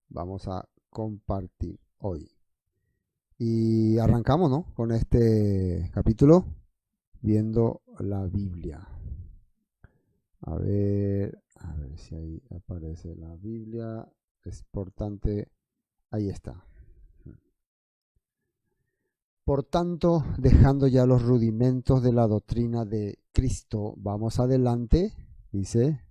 Vamos a compartir hoy. Y arrancamos, ¿no? Con este capítulo, viendo la Biblia. A ver si ahí aparece la Biblia. Es importante. Ahí está. Por tanto, dejando ya los rudimentos de la doctrina de Cristo, vamos adelante, dice,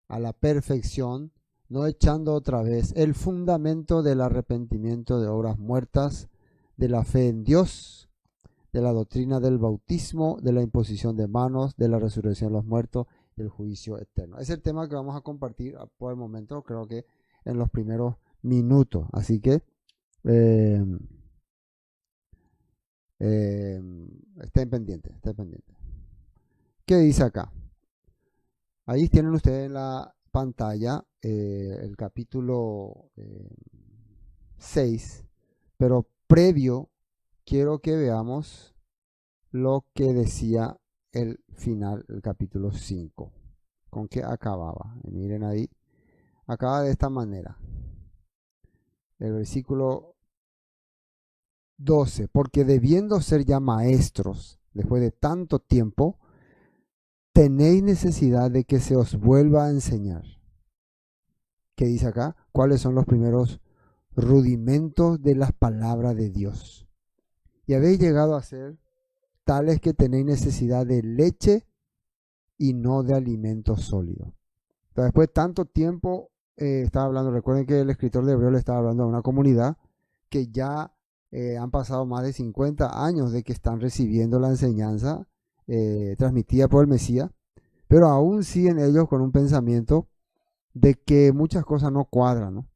a la perfección, no echando otra vez el fundamento del arrepentimiento de obras muertas, de la fe en Dios, de la doctrina del bautismo, de la imposición de manos, de la resurrección de los muertos y el juicio eterno. Es el tema que vamos a compartir por el momento, creo que en los primeros minutos. Así que estén pendientes, estén pendientes. ¿Qué dice acá? Ahí tienen ustedes en la pantalla el capítulo 6, pero previo quiero que veamos lo que decía el final, el capítulo 5, con qué acababa. Miren ahí, acaba de esta manera. El versículo 12, porque debiendo ser ya maestros, después de tanto tiempo, tenéis necesidad de que se os vuelva a enseñar. ¿Qué dice acá? ¿Cuáles son los primeros rudimentos de las palabras de Dios? Y habéis llegado a ser tales que tenéis necesidad de leche y no de alimento sólido. Entonces, después de tanto tiempo, estaba hablando, recuerden que el escritor de Hebreo le estaba hablando a una comunidad que ya han pasado más de 50 años de que están recibiendo la enseñanza transmitida por el Mesías, pero aún siguen ellos con un pensamiento de que muchas cosas no cuadran, ¿no?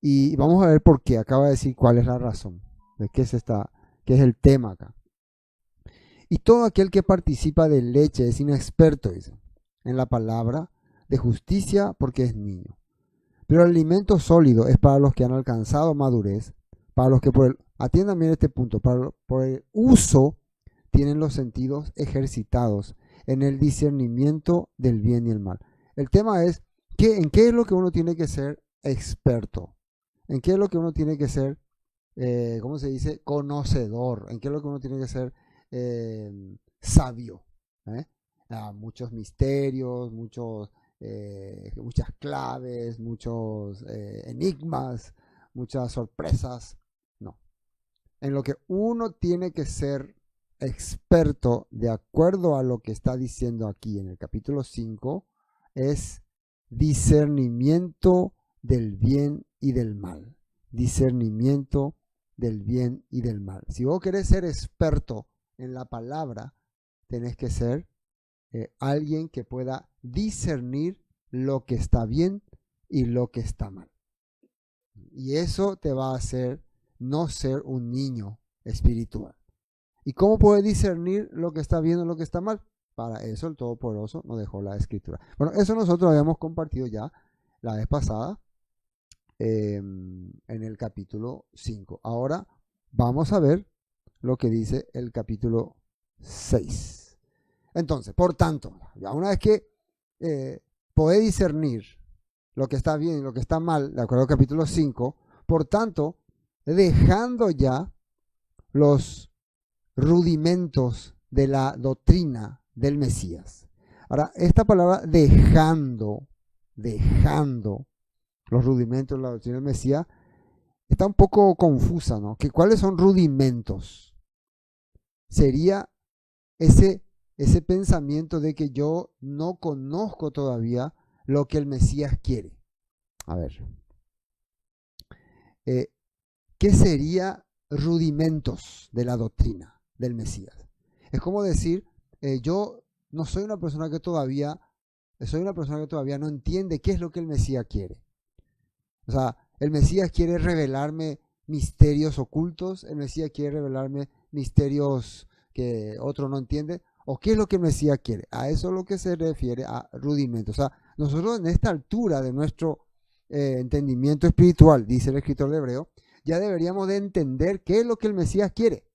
Y vamos a ver por qué. Acaba de decir cuál es la razón, de qué es el tema acá. Y todo aquel que participa de leche es inexperto, dice, en la palabra de justicia porque es niño. Pero el alimento sólido es para los que han alcanzado madurez, para los que atiendan bien este punto, por el uso tienen los sentidos ejercitados en el discernimiento del bien y el mal. El tema es, ¿en qué es lo que uno tiene que ser experto? ¿En qué es lo que uno tiene que ser, ¿cómo se dice? Conocedor. ¿En qué es lo que uno tiene que ser sabio? Muchos misterios, muchas claves, muchos enigmas, muchas sorpresas. No. En lo que uno tiene que ser experto, de acuerdo a lo que está diciendo aquí en el capítulo 5, es discernimiento del bien y del mal. Discernimiento del bien y del mal. Si vos querés ser experto en la palabra, tenés que ser alguien que pueda discernir lo que está bien y lo que está mal. Y eso te va a hacer no ser un niño espiritual. ¿Y cómo puede discernir lo que está bien o lo que está mal? Para eso el Todopoderoso nos dejó la Escritura. Bueno, eso nosotros habíamos compartido ya la vez pasada en el capítulo 5. Ahora vamos a ver lo que dice el capítulo 6. Entonces, por tanto, ya una vez que podés discernir lo que está bien y lo que está mal, de acuerdo al capítulo 5, por tanto, dejando ya los rudimentos de la doctrina del Mesías. Ahora, esta palabra dejando los rudimentos de la doctrina del Mesías está un poco confusa, ¿no? ¿Cuáles son rudimentos? Sería ese pensamiento de que yo no conozco todavía lo que el Mesías quiere. A ver, ¿qué sería rudimentos de la doctrina del Mesías? Es como decir, yo no soy una persona que todavía, no entiende qué es lo que el Mesías quiere. O sea, el Mesías quiere revelarme misterios ocultos, el Mesías quiere revelarme misterios que otro no entiende, o qué es lo que el Mesías quiere. A eso es lo que se refiere a rudimentos. O sea, nosotros en esta altura de nuestro entendimiento espiritual, dice el escritor de Hebreo, ya deberíamos de entender qué es lo que el Mesías quiere.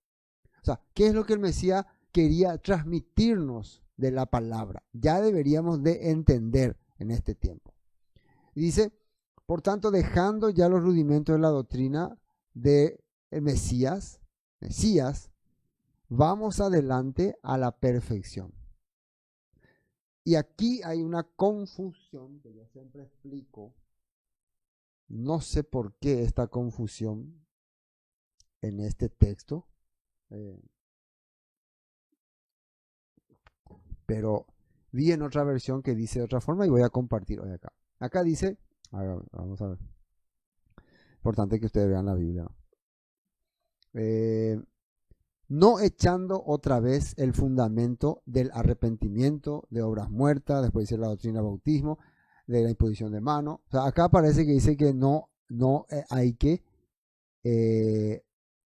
O sea, qué es lo que el Mesías quería transmitirnos de la palabra. Ya deberíamos de entender en este tiempo. Y dice, por tanto, dejando ya los rudimentos de la doctrina de Mesías, vamos adelante a la perfección. Y aquí hay una confusión que yo siempre explico. No sé por qué esta confusión en este texto, pero vi en otra versión que dice de otra forma y voy a compartir hoy acá. Acá dice, vamos a ver, importante que ustedes vean la Biblia, ¿no? No echando otra vez el fundamento del arrepentimiento, de obras muertas, después dice la doctrina del bautismo, de la imposición de mano. O sea, acá parece que dice que no hay que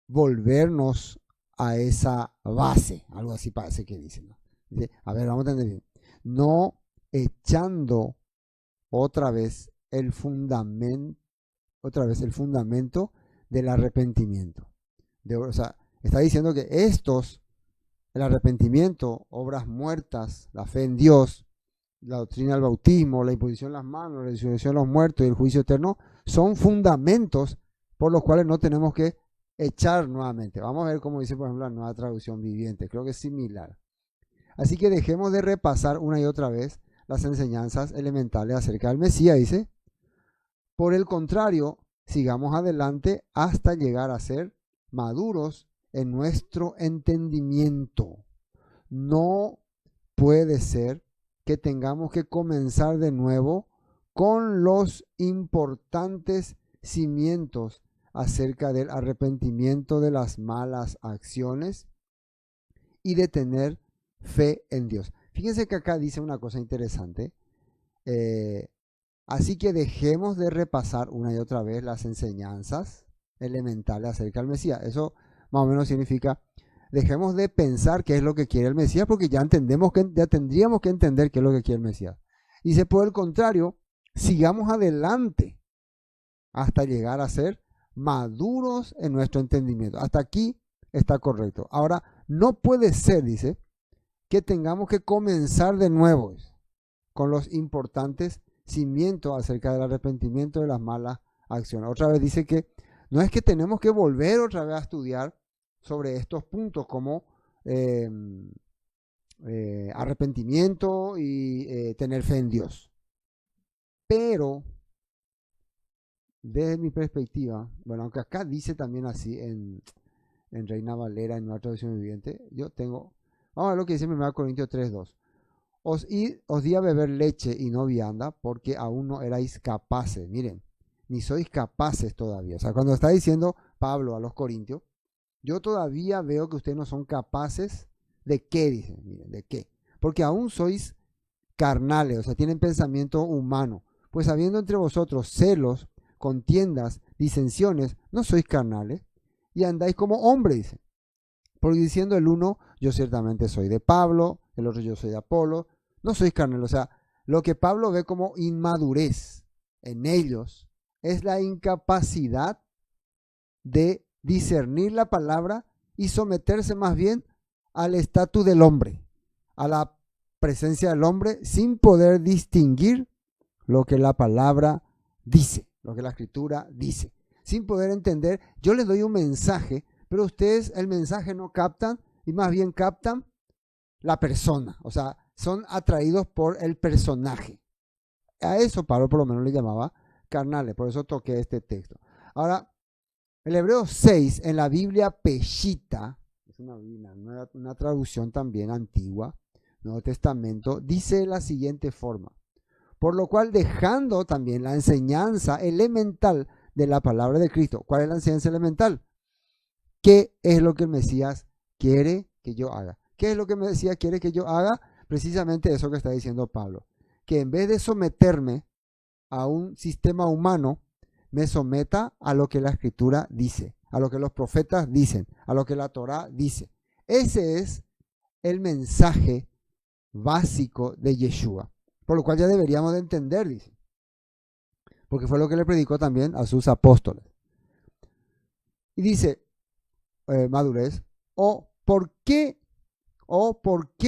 volvernos a esa base, algo así parece que dice, ¿no? Dice, a ver, vamos a entender bien. No echando otra vez el fundamento del arrepentimiento. O sea, está diciendo que el arrepentimiento, obras muertas, la fe en Dios, la doctrina del bautismo, la imposición de las manos, la resurrección de los muertos y el juicio eterno, son fundamentos por los cuales no tenemos que echar nuevamente. Vamos a ver cómo dice, por ejemplo, la Nueva Traducción Viviente. Creo que es similar. Así que dejemos de repasar una y otra vez las enseñanzas elementales acerca del Mesías, dice. Por el contrario, sigamos adelante hasta llegar a ser maduros en nuestro entendimiento. No puede ser que tengamos que comenzar de nuevo con los importantes cimientos acerca del arrepentimiento de las malas acciones y de tener fe en Dios. Fíjense que acá dice una cosa interesante. Así que dejemos de repasar una y otra vez las enseñanzas elementales acerca del Mesías. Eso más o menos significa, dejemos de pensar qué es lo que quiere el Mesías, porque ya tendríamos que entender qué es lo que quiere el Mesías. Dice, por el contrario, sigamos adelante hasta llegar a ser maduros en nuestro entendimiento. Hasta aquí está correcto. Ahora, no puede ser, dice, que tengamos que comenzar de nuevo con los importantes cimientos acerca del arrepentimiento de las malas acciones. Otra vez dice que no es que tenemos que volver otra vez a estudiar sobre estos puntos como arrepentimiento y tener fe en Dios. Pero, desde mi perspectiva, bueno, aunque acá dice también así en Reina Valera, en Nueva Traducción Viviente, yo tengo, vamos a ver lo que dice en 1 Corintios 3:2. Os di a beber leche y no vianda porque aún no erais capaces, miren, ni sois capaces todavía. O sea, cuando está diciendo Pablo a los corintios, yo todavía veo que ustedes no son capaces de qué, dicen, miren, de qué. Porque aún sois carnales, o sea, tienen pensamiento humano. Pues habiendo entre vosotros celos, contiendas, disensiones, no sois carnales y andáis como hombres, dicen. Porque diciendo el uno, yo ciertamente soy de Pablo, el otro yo soy de Apolo, no sois carnal. O sea, lo que Pablo ve como inmadurez en ellos es la incapacidad de discernir la palabra y someterse más bien al estatus del hombre, a la presencia del hombre, sin poder distinguir lo que la palabra dice, lo que la escritura dice, sin poder entender. Yo les doy un mensaje, pero ustedes el mensaje no captan y más bien captan la persona, o sea, son atraídos por el personaje. A eso Pablo por lo menos le llamaba carnales, por eso toqué este texto. Ahora, el Hebreo 6 en la Biblia Peshita, es una traducción también antigua, Nuevo Testamento, dice de la siguiente forma: por lo cual, dejando también la enseñanza elemental de la palabra de Cristo. ¿Cuál es la enseñanza elemental? ¿Qué es lo que el Mesías quiere que yo haga? ¿Qué es lo que el Mesías quiere que yo haga? Precisamente eso que está diciendo Pablo. Que en vez de someterme a un sistema humano, me someta a lo que la Escritura dice, a lo que los profetas dicen, a lo que la Torá dice. Ese es el mensaje básico de Yeshua, por lo cual ya deberíamos de entender, dice, porque fue lo que le predicó también a sus apóstoles. Y dice, madurez, ¿por qué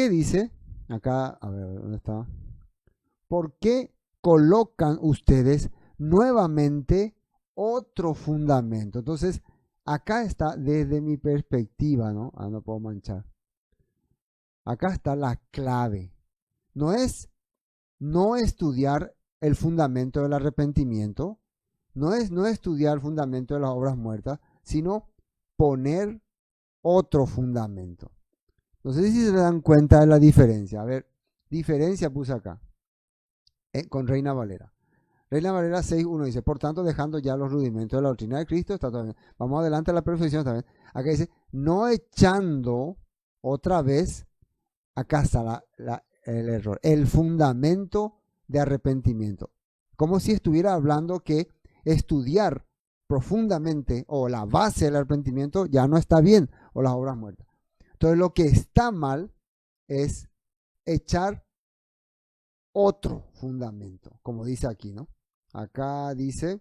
dice? Acá, a ver, ¿dónde está? ¿Por qué colocan ustedes nuevamente otro fundamento? Entonces, acá está desde mi perspectiva, ¿no? Ah, no puedo manchar. Acá está la clave. No es no estudiar el fundamento del arrepentimiento, no es no estudiar el fundamento de las obras muertas, sino poner otro fundamento. No sé si se dan cuenta de la diferencia. A ver, diferencia puse acá, con Reina Valera. Reina Valera 6.1 dice, por tanto, dejando ya los rudimentos de la doctrina de Cristo, está todo bien. Vamos adelante a la perfección también. Acá dice, no echando otra vez, acá está el error, el fundamento de arrepentimiento. Como si estuviera hablando que estudiar profundamente o la base del arrepentimiento ya no está bien, o las obras muertas. Entonces lo que está mal es echar otro fundamento, como dice aquí, ¿no? Acá dice,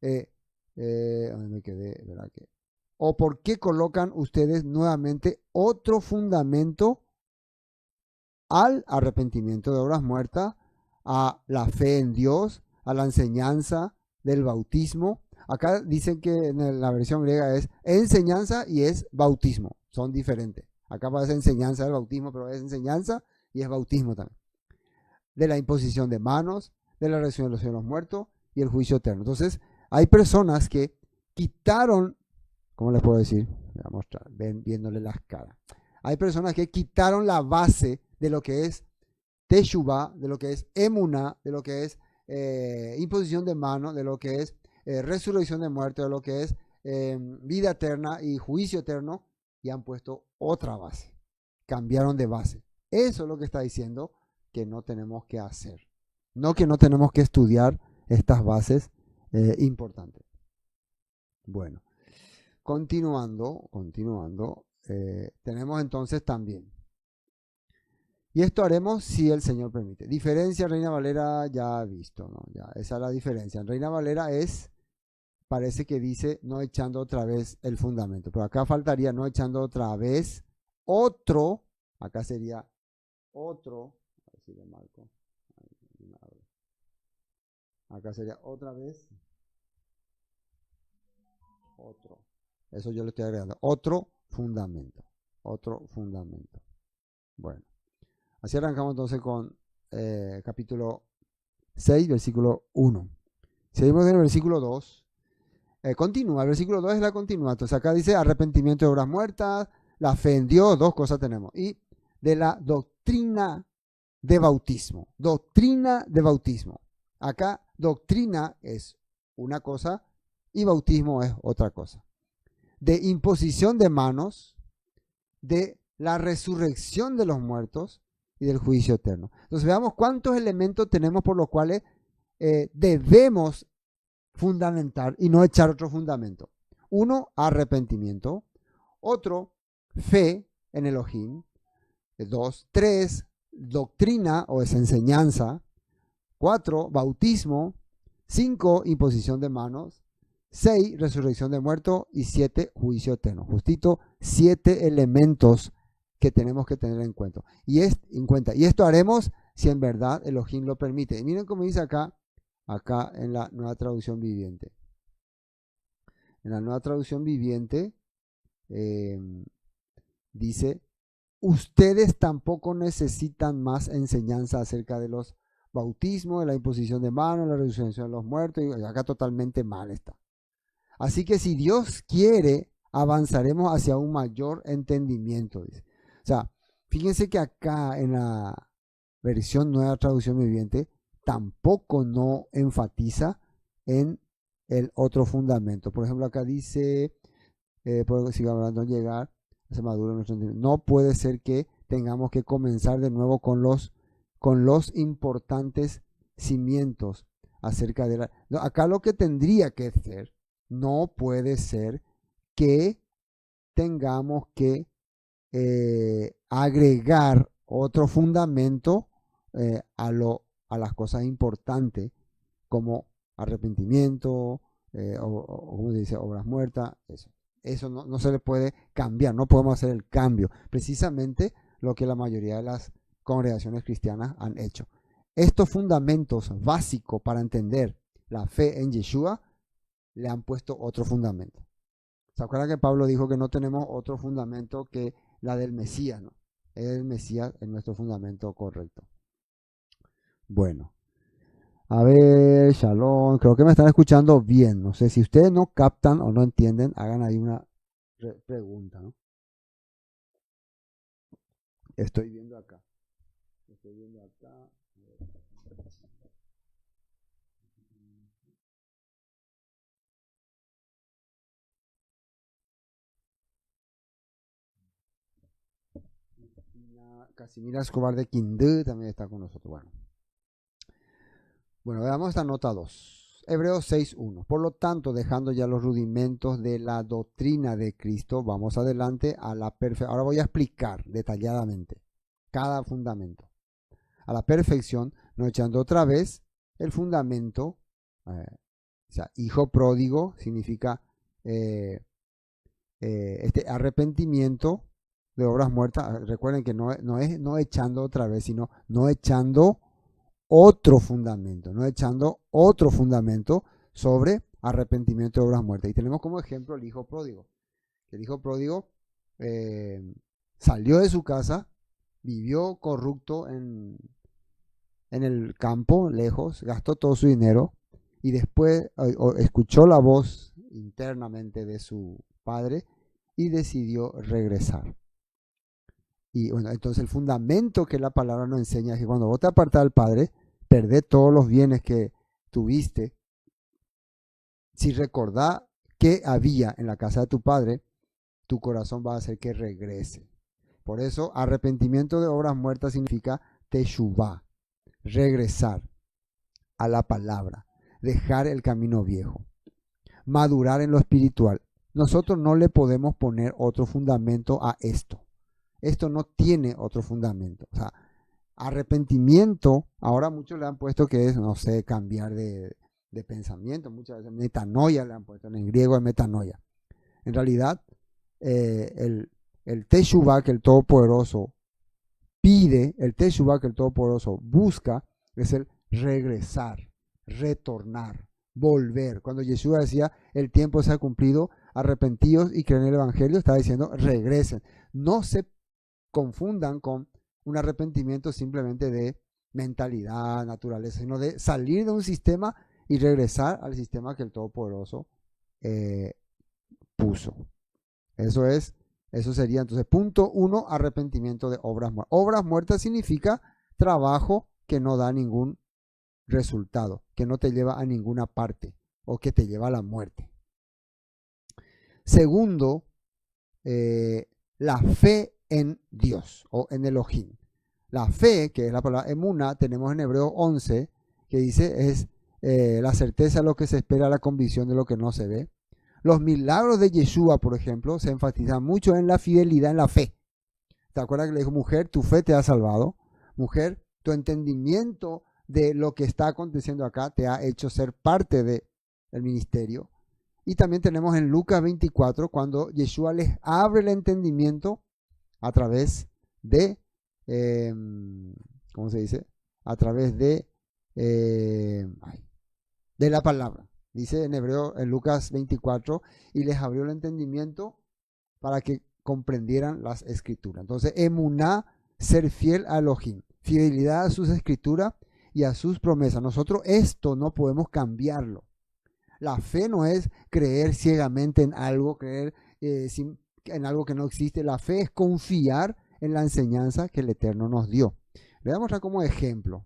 ¿dónde me quedé? ¿Verdad que? ¿O por qué colocan ustedes nuevamente otro fundamento al arrepentimiento de obras muertas, a la fe en Dios, a la enseñanza del bautismo? Acá dicen que en la versión griega es enseñanza y es bautismo, son diferentes. Acá parece enseñanza del bautismo, pero es enseñanza y es bautismo también. De la imposición de manos, de la resurrección de los muertos y el juicio eterno. Entonces, hay personas que quitaron, ¿cómo les puedo decir? Voy a mostrar, viéndole las caras. Hay personas que quitaron la base de lo que es Teshuvah, de lo que es Emuná, de lo que es imposición de manos, de lo que es resurrección de muertos, de lo que es vida eterna y juicio eterno, y han puesto otra base. Cambiaron de base. Eso es lo que está diciendo que no tenemos que hacer. No que no tenemos que estudiar estas bases importantes. Bueno, continuando, tenemos entonces también. Y esto haremos si el Señor permite. Diferencia, Reina Valera ya visto, ¿no? Ya, esa es la diferencia. En Reina Valera parece que dice no echando otra vez el fundamento. Pero acá faltaría no echando otra vez otro, acá sería otro, a ver si le marco. Acá sería otra vez otro. Eso yo le estoy agregando. Otro fundamento. Otro fundamento. Bueno. Así arrancamos entonces con capítulo 6, versículo 1. Seguimos en el versículo 2. Continúa, el versículo 2 es la continua. Entonces acá dice arrepentimiento de obras muertas, la fe en Dios, dos cosas tenemos. Y de la doctrina de bautismo. Doctrina de bautismo. Acá doctrina es una cosa y bautismo es otra cosa. De imposición de manos, de la resurrección de los muertos y del juicio eterno. Entonces veamos cuántos elementos tenemos por los cuales debemos fundamentar y no echar otro fundamento. Uno, arrepentimiento. Otro, fe en Elohim. Dos, tres, doctrina o es enseñanza. 4, bautismo. 5, imposición de manos. 6, resurrección de muertos. Y 7, juicio eterno. Justito 7 elementos que tenemos que tener en cuenta. Y esto haremos si en verdad Elohim lo permite. Y miren cómo dice acá en la nueva traducción viviente. En la nueva traducción viviente dice, ustedes tampoco necesitan más enseñanza acerca de los bautismos, de la imposición de manos, la resurrección de los muertos, y acá totalmente mal está. Así que si Dios quiere, avanzaremos hacia un mayor entendimiento, dice. O sea, fíjense que acá en la versión nueva traducción viviente tampoco no enfatiza en el otro fundamento. Por ejemplo, acá dice, sigo hablando, llegar a ser maduro nuestro entendimiento. No puede ser que tengamos que comenzar de nuevo con los importantes cimientos acerca de la... No, acá lo que tendría que ser, no puede ser que tengamos que agregar otro fundamento a las cosas importantes como arrepentimiento o como se dice, obras muertas. Eso no se le puede cambiar, no podemos hacer el cambio. Precisamente lo que la mayoría de las congregaciones cristianas han hecho. Estos fundamentos básicos para entender la fe en Yeshua le han puesto otro fundamento. ¿Se acuerdan que Pablo dijo que no tenemos otro fundamento que la del Mesías, ¿no? El Mesías es nuestro fundamento correcto. Bueno, a ver, Shalom, creo que me están escuchando bien. No sé si ustedes no captan o no entienden, hagan ahí una pregunta, ¿no? Estoy viendo acá. Casimira Escobar de Quindú también está con nosotros. Bueno, veamos esta nota 2. Hebreos 6.1. Por lo tanto, dejando ya los rudimentos de la doctrina de Cristo, vamos adelante a la perfección. Ahora voy a explicar detalladamente cada fundamento. A la perfección, no echando otra vez el fundamento. O sea, hijo pródigo significa este arrepentimiento de obras muertas. Recuerden que no es no echando otra vez, sino no echando otro fundamento, no echando otro fundamento sobre arrepentimiento de obras muertas. Y tenemos como ejemplo el hijo pródigo. El hijo pródigo salió de su casa, vivió corrupto en el campo, lejos, gastó todo su dinero y después escuchó la voz internamente de su padre y decidió regresar. Y bueno, entonces el fundamento que la palabra nos enseña es que cuando vos te apartás del Padre, perdés todos los bienes que tuviste. Si recordás qué había en la casa de tu Padre, tu corazón va a hacer que regrese. Por eso, arrepentimiento de obras muertas significa teshuvá, regresar a la palabra, dejar el camino viejo, madurar en lo espiritual. Nosotros no le podemos poner otro fundamento a esto. Esto no tiene otro fundamento. O sea, arrepentimiento, ahora muchos le han puesto que es, no sé, cambiar de pensamiento. Muchas veces metanoia le han puesto, en griego es metanoia. En realidad, el teshuvá que el Todopoderoso pide, el teshuvá que el Todopoderoso busca, es el regresar, retornar, volver. Cuando Yeshua decía, el tiempo se ha cumplido, arrepentíos y creen en el Evangelio, está diciendo, regresen. No se confundan con un arrepentimiento simplemente de mentalidad, naturaleza, sino de salir de un sistema y regresar al sistema que el Todopoderoso puso. Eso sería entonces punto 1, arrepentimiento de obras muertas. Obras muertas significa trabajo que no da ningún resultado, que no te lleva a ninguna parte o que te lleva a la muerte. Segundo, la fe en Dios o en Elohim. La fe, que es la palabra emuna, tenemos en Hebreos 11, que dice es la certeza de lo que se espera, la convicción de lo que no se ve. Los milagros de Yeshua, por ejemplo, se enfatizan mucho en la fidelidad, en la fe. ¿Te acuerdas que le dijo, mujer, tu fe te ha salvado? Mujer, tu entendimiento de lo que está aconteciendo acá te ha hecho ser parte del ministerio. Y también tenemos en Lucas 24, cuando Yeshua les abre el entendimiento a través de, ¿cómo se dice? A través de la palabra. Dice en hebreo, en Lucas 24, y les abrió el entendimiento para que comprendieran las escrituras. Entonces, emuná, ser fiel a Elohim, fidelidad a sus escrituras y a sus promesas. Nosotros esto no podemos cambiarlo. La fe no es creer ciegamente en algo, creer en algo que no existe. La fe es confiar en la enseñanza que el Eterno nos dio. Le vamos a mostrar como ejemplo.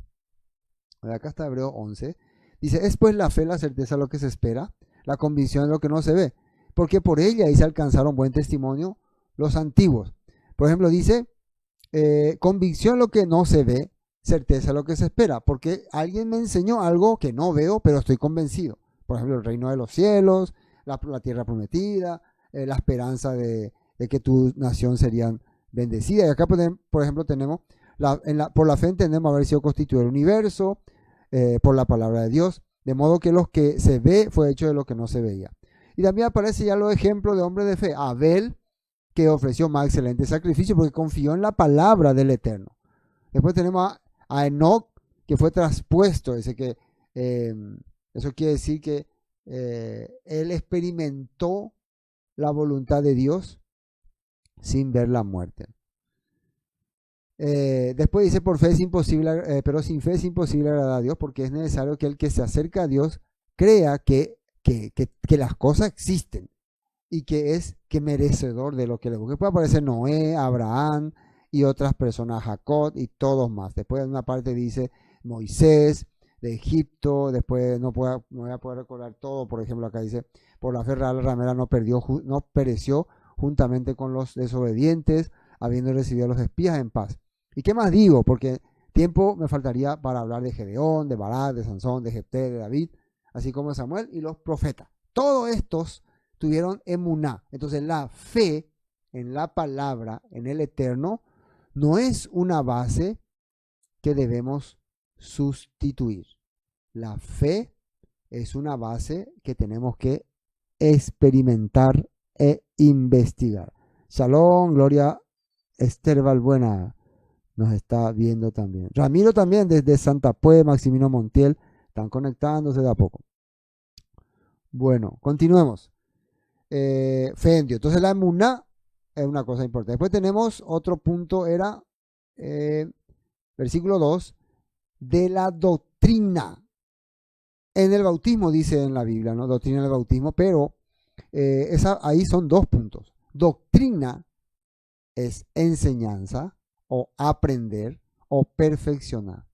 Acá está Hebreo 11. Dice, es pues la fe, la certeza de lo que se espera, la convicción de lo que no se ve, porque por ella ahí se alcanzaron buen testimonio los antiguos. Por ejemplo, dice, convicción de lo que no se ve, certeza de lo que se espera, porque alguien me enseñó algo que no veo, pero estoy convencido. Por ejemplo, el reino de los cielos, la tierra prometida, la esperanza de que tu nación serían bendecida. Y acá, por ejemplo, tenemos, por la fe entendemos haber sido constituido el universo, por la palabra de Dios, de modo que lo que se ve fue hecho de lo que no se veía. Y también aparece ya los ejemplos de hombres de fe. Abel, que ofreció más excelente sacrificio porque confió en la palabra del Eterno. Después tenemos a Enoc, que fue traspuesto. Dice que eso quiere decir que él experimentó la voluntad de Dios sin ver la muerte. Después dice, por fe es imposible, pero sin fe es imposible agradar a Dios, porque es necesario que el que se acerca a Dios crea que las cosas existen y que es que merecedor de lo que le busca. Puede aparecer Noé, Abraham y otras personas, Jacob y todos más. Después en una parte dice Moisés de Egipto. Después no voy a poder recordar todo. Por ejemplo, acá dice, por la fe real ramera no pereció juntamente con los desobedientes, habiendo recibido a los espías en paz. ¿Y qué más digo? Porque tiempo me faltaría para hablar de Gedeón, de Barak, de Sansón, de Jefté, de David, así como de Samuel y los profetas. Todos estos tuvieron emuná. Entonces la fe en la palabra, en el eterno, no es una base que debemos sustituir. La fe es una base que tenemos que experimentar e investigar. Shalom, Gloria, Esther Balbuena nos está viendo también. Ramiro también desde Santa Pue, Maximino Montiel, están conectándose de a poco. Bueno, continuemos. Fe en Dios. Entonces la emuná es una cosa importante. Después tenemos otro punto, era versículo 2, de la doctrina. En el bautismo dice en la Biblia, ¿no? Doctrina del bautismo, pero ahí son dos puntos. Doctrina es enseñanza o aprender o perfeccionar.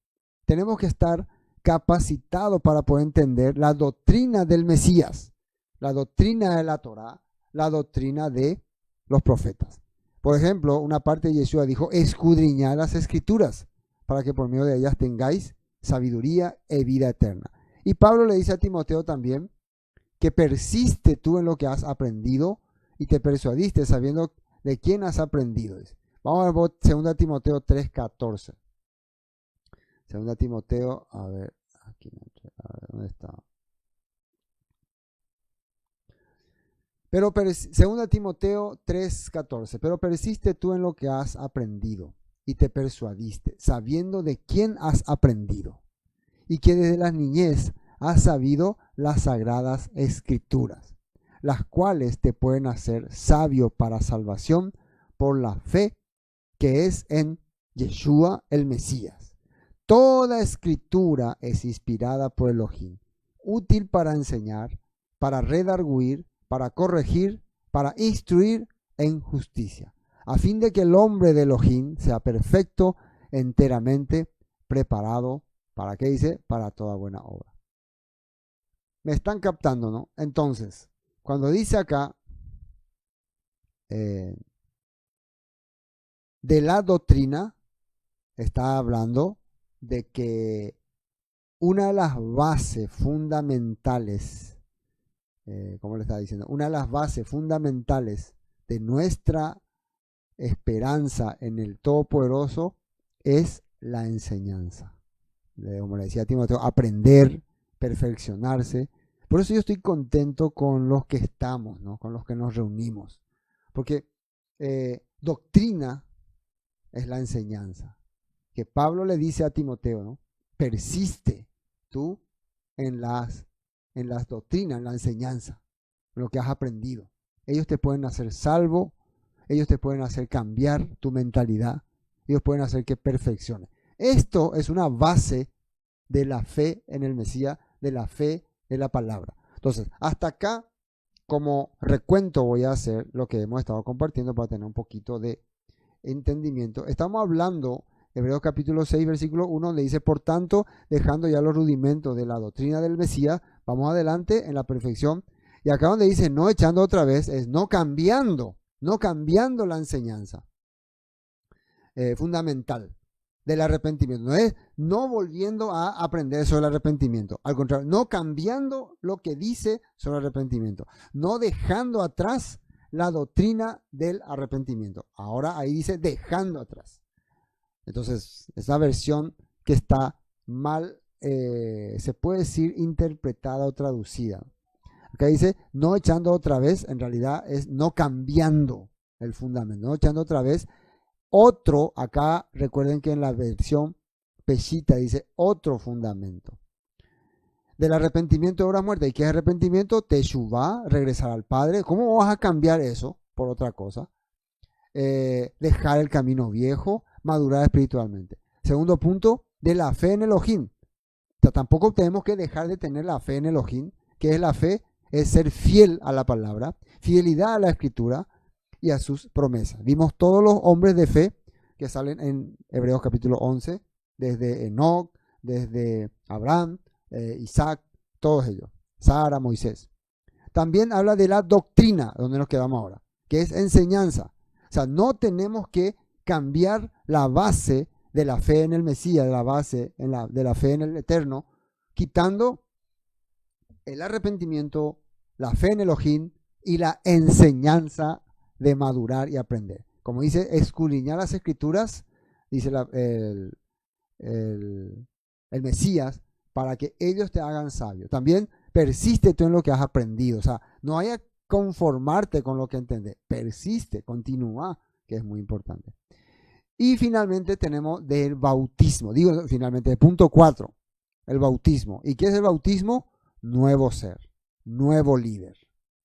Tenemos que estar capacitados para poder entender la doctrina del Mesías, la doctrina de la Torá, la doctrina de los profetas. Por ejemplo, una parte de Yeshua dijo, escudriñad las escrituras para que por medio de ellas tengáis sabiduría e vida eterna. Y Pablo le dice a Timoteo también que persiste tú en lo que has aprendido y te persuadiste sabiendo de quién has aprendido. Vamos a ver 2 Timoteo 3:14. 2 Timoteo, a ver, aquí, a ver, ¿dónde está? Pero 2 Timoteo 3:14, pero persiste tú en lo que has aprendido y te persuadiste, sabiendo de quién has aprendido, y que desde la niñez has sabido las sagradas escrituras, las cuales te pueden hacer sabio para salvación por la fe que es en Yeshua el Mesías. Toda escritura es inspirada por Elohim, útil para enseñar, para redarguir, para corregir, para instruir en justicia, a fin de que el hombre de Elohim sea perfecto, enteramente preparado, ¿para qué dice? Para toda buena obra. Me están captando, ¿no? Entonces, cuando dice acá, de la doctrina, está hablando de que una de las bases fundamentales, ¿cómo le está diciendo? Una de las bases fundamentales de nuestra esperanza en el Todopoderoso es la enseñanza. Como le decía Timoteo, aprender, perfeccionarse. Por eso yo estoy contento con los que estamos, ¿no? Con los que nos reunimos. Porque doctrina es la enseñanza. Que Pablo le dice a Timoteo, ¿no? Persiste tú en las doctrinas, en la enseñanza, en lo que has aprendido. Ellos te pueden hacer salvo, ellos te pueden hacer cambiar tu mentalidad, ellos pueden hacer que perfecciones. Esto es una base de la fe en el Mesías, de la fe de la palabra. Entonces, hasta acá, como recuento, voy a hacer lo que hemos estado compartiendo para tener un poquito de entendimiento. Estamos hablando, Hebreos capítulo 6, versículo 1, donde dice, por tanto, dejando ya los rudimentos de la doctrina del Mesías, vamos adelante en la perfección. Y acá donde dice, no echando otra vez, es no cambiando la enseñanza fundamental del arrepentimiento. No es no volviendo a aprender sobre el arrepentimiento. Al contrario, no cambiando lo que dice sobre el arrepentimiento. No dejando atrás la doctrina del arrepentimiento. Ahora ahí dice dejando atrás. Entonces, esa versión que está mal, se puede decir interpretada o traducida. Acá dice no echando otra vez, en realidad es no cambiando el fundamento. No echando otra vez otro, acá recuerden que en la versión Peshitta dice otro fundamento. Del arrepentimiento de obras muertas. ¿Y qué es arrepentimiento? Teshuvá, regresar al Padre. ¿Cómo vas a cambiar eso por otra cosa? Dejar el camino viejo, madurar espiritualmente. Segundo punto, de la fe en Elohim. O sea, tampoco tenemos que dejar de tener la fe en Elohim. ¿Qué es la fe? Es ser fiel a la palabra, fidelidad a la escritura y a sus promesas. Vimos todos los hombres de fe que salen en Hebreos capítulo 11, desde Enoc, desde Abraham, Isaac, todos ellos, Sara, Moisés. También habla de la doctrina, donde nos quedamos ahora, que es enseñanza. O sea, no tenemos que cambiar la base de la fe en el Mesías, de la base de la fe en el Eterno, quitando el arrepentimiento, la fe en Elohim y la enseñanza de madurar y aprender. Como dice, escudriñar las escrituras, dice el Mesías, para que ellos te hagan sabio. También persiste tú en lo que has aprendido. O sea, no haya conformarte con lo que entendés. Persiste, continúa, que es muy importante. Y finalmente tenemos del bautismo. Digo finalmente, punto 4, el bautismo. ¿Y qué es el bautismo? Nuevo ser, nuevo líder.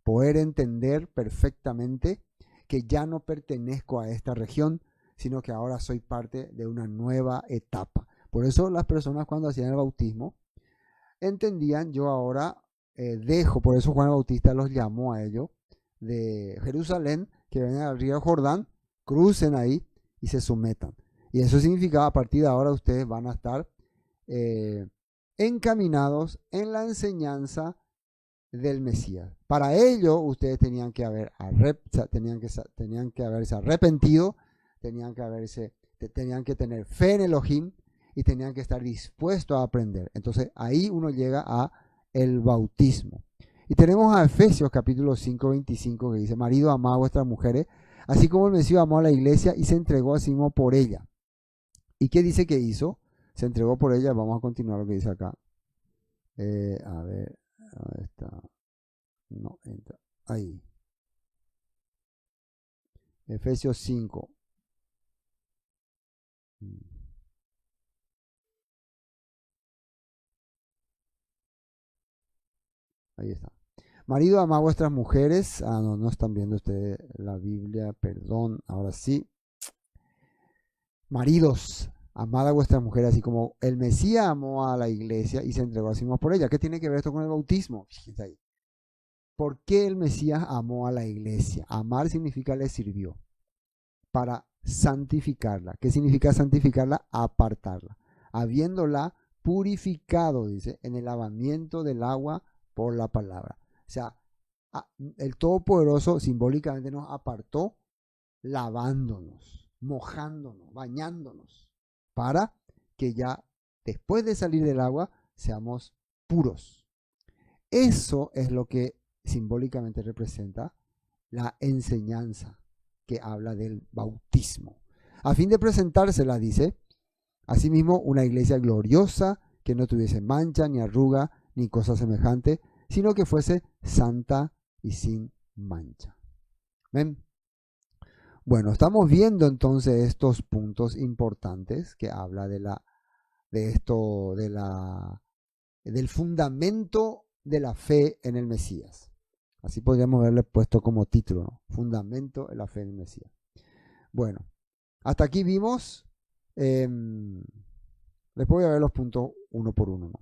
Poder entender perfectamente que ya no pertenezco a esta región, sino que ahora soy parte de una nueva etapa. Por eso las personas cuando hacían el bautismo entendían, yo ahora dejo, por eso Juan el Bautista los llamó a ellos de Jerusalén, que vengan al río Jordán, crucen ahí y se sometan. Y eso significaba, a partir de ahora ustedes van a estar encaminados en la enseñanza del Mesías. Para ello ustedes tenían que haberse arrepentido, tenían que tener fe en Elohim y tenían que estar dispuestos a aprender. Entonces ahí uno llega a el bautismo. Y tenemos a Efesios capítulo 5, 25 que dice: marido, amad a vuestras mujeres, así como el Mesías amó a la iglesia y se entregó a sí mismo por ella. ¿Y qué dice que hizo? Se entregó por ella. Vamos a continuar lo que dice acá. A ver, ¿dónde está? No entra. Ahí. Efesios 5. Ahí está. Marido, amad a vuestras mujeres. Ah, no, no están viendo ustedes la Biblia, perdón. Ahora sí. Maridos, amad a vuestras mujeres, así como el Mesías amó a la iglesia y se entregó a sí mismo por ella. ¿Qué tiene que ver esto con el bautismo? Fíjense ahí. ¿Por qué el Mesías amó a la iglesia? Amar significa le sirvió para santificarla. ¿Qué significa santificarla? Apartarla. Habiéndola purificado, dice, en el lavamiento del agua por la palabra. O sea, el Todopoderoso simbólicamente nos apartó lavándonos, mojándonos, bañándonos, para que ya después de salir del agua seamos puros. Eso es lo que simbólicamente representa la enseñanza que habla del bautismo. A fin de presentársela, dice, asimismo, una iglesia gloriosa, que no tuviese mancha, ni arruga, ni cosa semejante, sino que fuese santa y sin mancha. ¿Ven? Bueno, estamos viendo entonces estos puntos importantes que habla del fundamento de la fe en el Mesías. Así podríamos haberle puesto como título, ¿no? Fundamento de la fe en el Mesías. Bueno, hasta aquí vimos. Después voy a ver los puntos uno por uno, ¿no?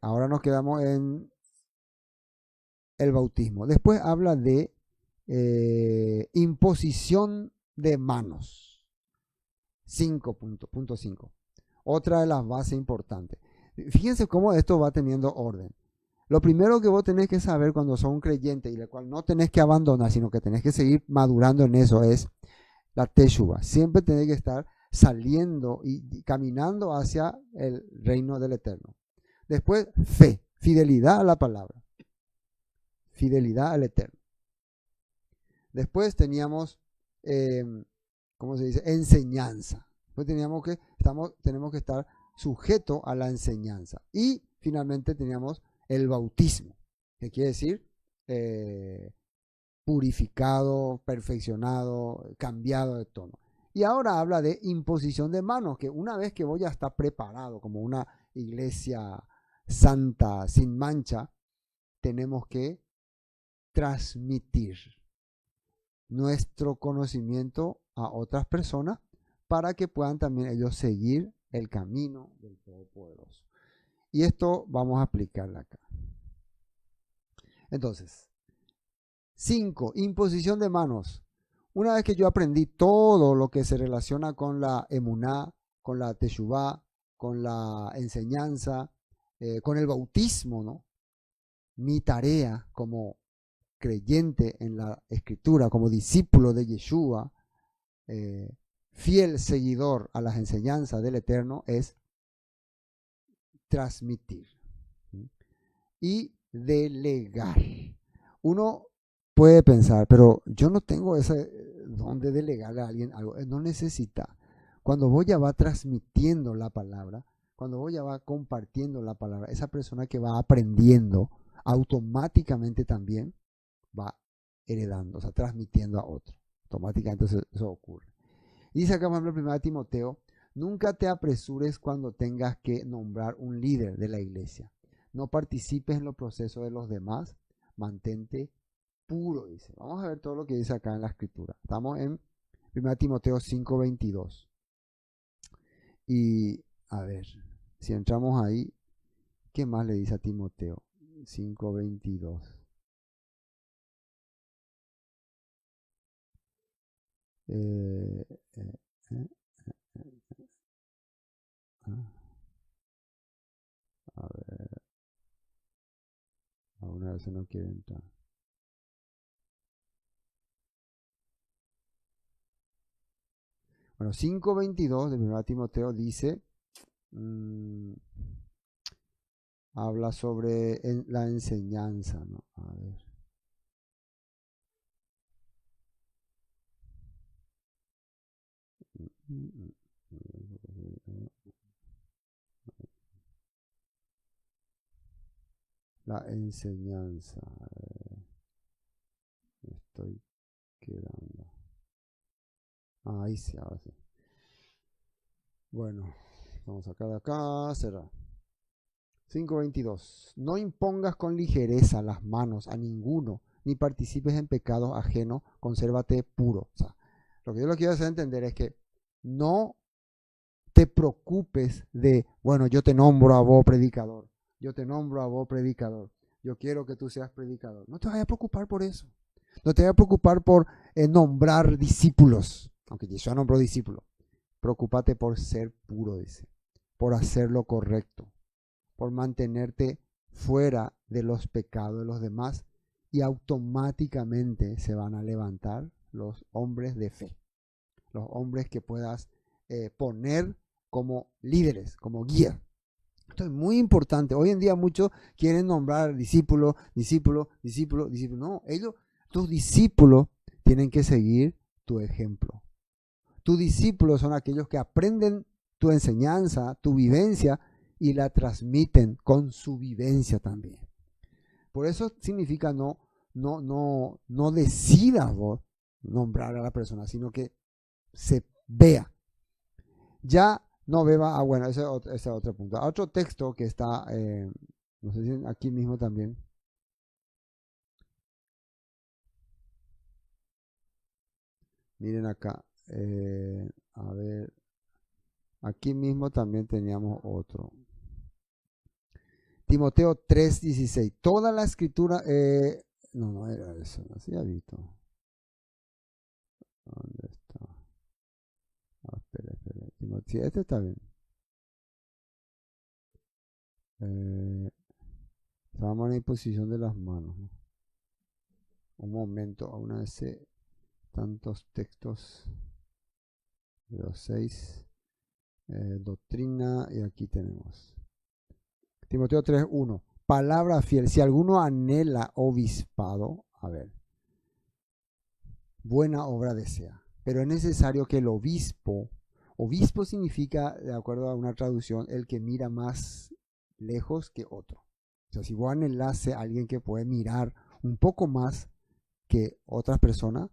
Ahora nos quedamos en el bautismo. Después habla de imposición de manos. 5 puntos, punto 5. Otra de las bases importantes. Fíjense cómo esto va teniendo orden. Lo primero que vos tenés que saber cuando sos un creyente y el cual no tenés que abandonar, sino que tenés que seguir madurando en eso, es la teshuva. Siempre tenés que estar saliendo y caminando hacia el reino del Eterno. Después, fe, fidelidad a la palabra, fidelidad al Eterno. Después teníamos, ¿cómo se dice? Enseñanza. Después tenemos que estar sujetos a la enseñanza. Y finalmente teníamos el bautismo, que quiere decir purificado, perfeccionado, cambiado de tono. Y ahora habla de imposición de manos, que una vez que voy a estar preparado como una iglesia santa, sin mancha, tenemos que transmitir nuestro conocimiento a otras personas para que puedan también ellos seguir el camino del Todopoderoso. Y esto vamos a aplicarlo acá. Entonces, 5. Imposición de manos. Una vez que yo aprendí todo lo que se relaciona con la emuná, con la teshuvá, con la enseñanza, con el bautismo, ¿no? Mi tarea como creyente en la escritura, como discípulo de Yeshua, fiel seguidor a las enseñanzas del Eterno, es transmitir y delegar. Uno puede pensar, pero yo no tengo ese don de delegarle a alguien algo. No necesita. Cuando vos ya va transmitiendo la palabra, cuando vos ya va compartiendo la palabra, esa persona que va aprendiendo automáticamente también va heredando, o sea, transmitiendo a otro. Automáticamente eso ocurre. Dice acá, por ejemplo, 1 Timoteo, nunca te apresures cuando tengas que nombrar un líder de la iglesia. No participes en los procesos de los demás, mantente puro, dice. Vamos a ver todo lo que dice acá en la escritura. Estamos en 1 Timoteo 5:22. Y a ver, si entramos ahí, ¿qué más le dice a Timoteo? 5:22. A ver, a una vez no quiere entrar. Bueno, 5:22 de 1 Timoteo dice, habla sobre la enseñanza, ¿no? A ver. La enseñanza. Me estoy quedando. Ahí sí, ahora sí. Bueno, vamos a sacar de acá, cerrar. 5:22. No impongas con ligereza las manos a ninguno, ni participes en pecados ajenos, consérvate puro. O sea, lo que yo lo quiero hacer entender es que no te preocupes de, bueno, yo te nombro a vos predicador, yo te nombro a vos predicador, yo quiero que tú seas predicador. No te vayas a preocupar por eso. No te vayas a preocupar por nombrar discípulos, aunque Yeshua nombró discípulos. Preocúpate por ser puro, dice, por hacer lo correcto, por mantenerte fuera de los pecados de los demás, y automáticamente se van a levantar los hombres de fe, los hombres que puedas poner como líderes, como guía. Esto es muy importante. Hoy en día muchos quieren nombrar discípulo, discípulo, discípulo, discípulo. No, tus discípulos tienen que seguir tu ejemplo. Tus discípulos son aquellos que aprenden tu enseñanza, tu vivencia, y la transmiten con su vivencia también. Por eso significa no decidas vos nombrar a la persona, sino que se vea. Ya no beba, bueno, ese es otro punto. Otro texto que está, no sé si aquí mismo también. Miren acá, a ver, aquí mismo también teníamos otro. Timoteo 3:16. Toda la escritura, no era eso, no se ha visto. ¿Dónde está? Espera. Sí, este está bien. Vamos a la imposición de las manos. Un momento, aún hace tantos textos. De los 6. Doctrina, y aquí tenemos. Timoteo 3:1. Palabra fiel. Si alguno anhela obispado, a ver, buena obra desea. Pero es necesario que el obispo significa, de acuerdo a una traducción, el que mira más lejos que otro. O sea, si vos anhelás a alguien que puede mirar un poco más que otras personas,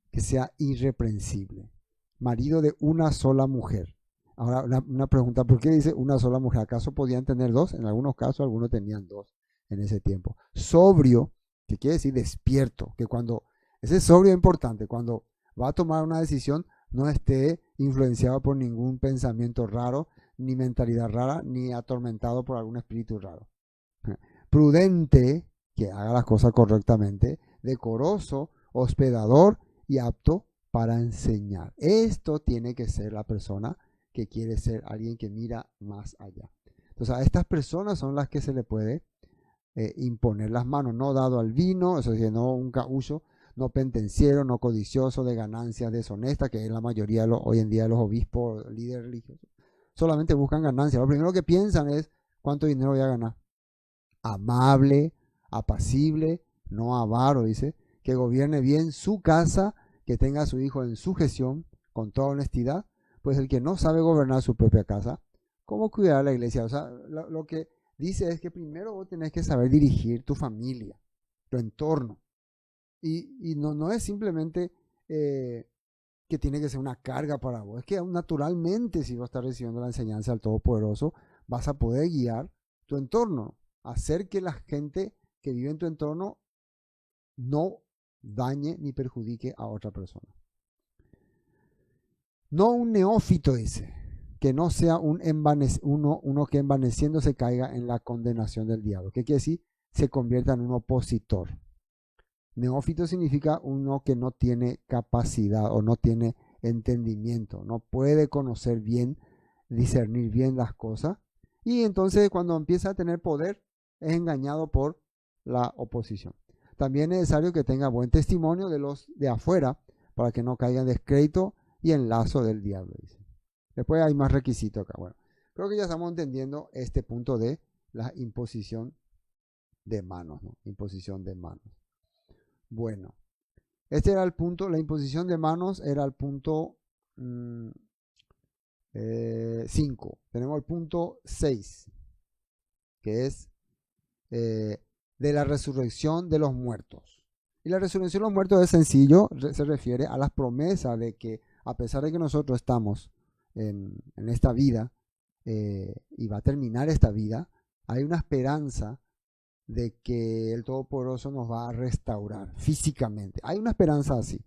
que sea irreprensible. Marido de una sola mujer. Ahora, una pregunta, ¿por qué dice una sola mujer? ¿Acaso podían tener dos? En algunos casos, algunos tenían dos en ese tiempo. Sobrio, que quiere decir despierto, que cuando, ese sobrio es importante, cuando va a tomar una decisión, no esté influenciado por ningún pensamiento raro, ni mentalidad rara, ni atormentado por algún espíritu raro. Prudente, que haga las cosas correctamente, decoroso, hospedador y apto para enseñar. Esto tiene que ser la persona que quiere ser alguien que mira más allá. Entonces a estas personas son las que se le puede imponer las manos, no dado al vino, eso es, no un caullo, no pendenciero, no codicioso de ganancias deshonestas, que es la mayoría hoy en día de los obispos, líderes religiosos. Solamente buscan ganancias. Lo primero que piensan es cuánto dinero voy a ganar. Amable, apacible, no avaro, dice, que gobierne bien su casa, que tenga a su hijo en sujeción, con toda honestidad, pues el que no sabe gobernar su propia casa, ¿cómo cuidar a la iglesia? O sea, lo que dice es que primero vos tenés que saber dirigir tu familia, tu entorno. Y no es simplemente que tiene que ser una carga para vos, es que naturalmente si vos estás recibiendo la enseñanza del Todopoderoso, vas a poder guiar tu entorno, hacer que la gente que vive en tu entorno no dañe ni perjudique a otra persona. No un neófito, dice, que no sea uno que envaneciéndose caiga en la condenación del diablo. ¿Qué quiere decir? Se convierta en un opositor. Neófito significa uno que no tiene capacidad o no tiene entendimiento, no puede conocer bien, discernir bien las cosas. Y entonces cuando empieza a tener poder, es engañado por la oposición. También es necesario que tenga buen testimonio de los de afuera para que no caiga en descrédito y en lazo del diablo, dice. Después hay más requisitos acá. Bueno, creo que ya estamos entendiendo este punto de la imposición de manos, ¿no? Imposición de manos. Bueno, este era el punto, la imposición de manos era el punto 5. Tenemos el punto 6, que es de la resurrección de los muertos. Y la resurrección de los muertos es sencillo, se refiere a las promesas de que a pesar de que nosotros estamos en esta vida y va a terminar esta vida, hay una esperanza de que el Todopoderoso nos va a restaurar físicamente. Hay una esperanza así.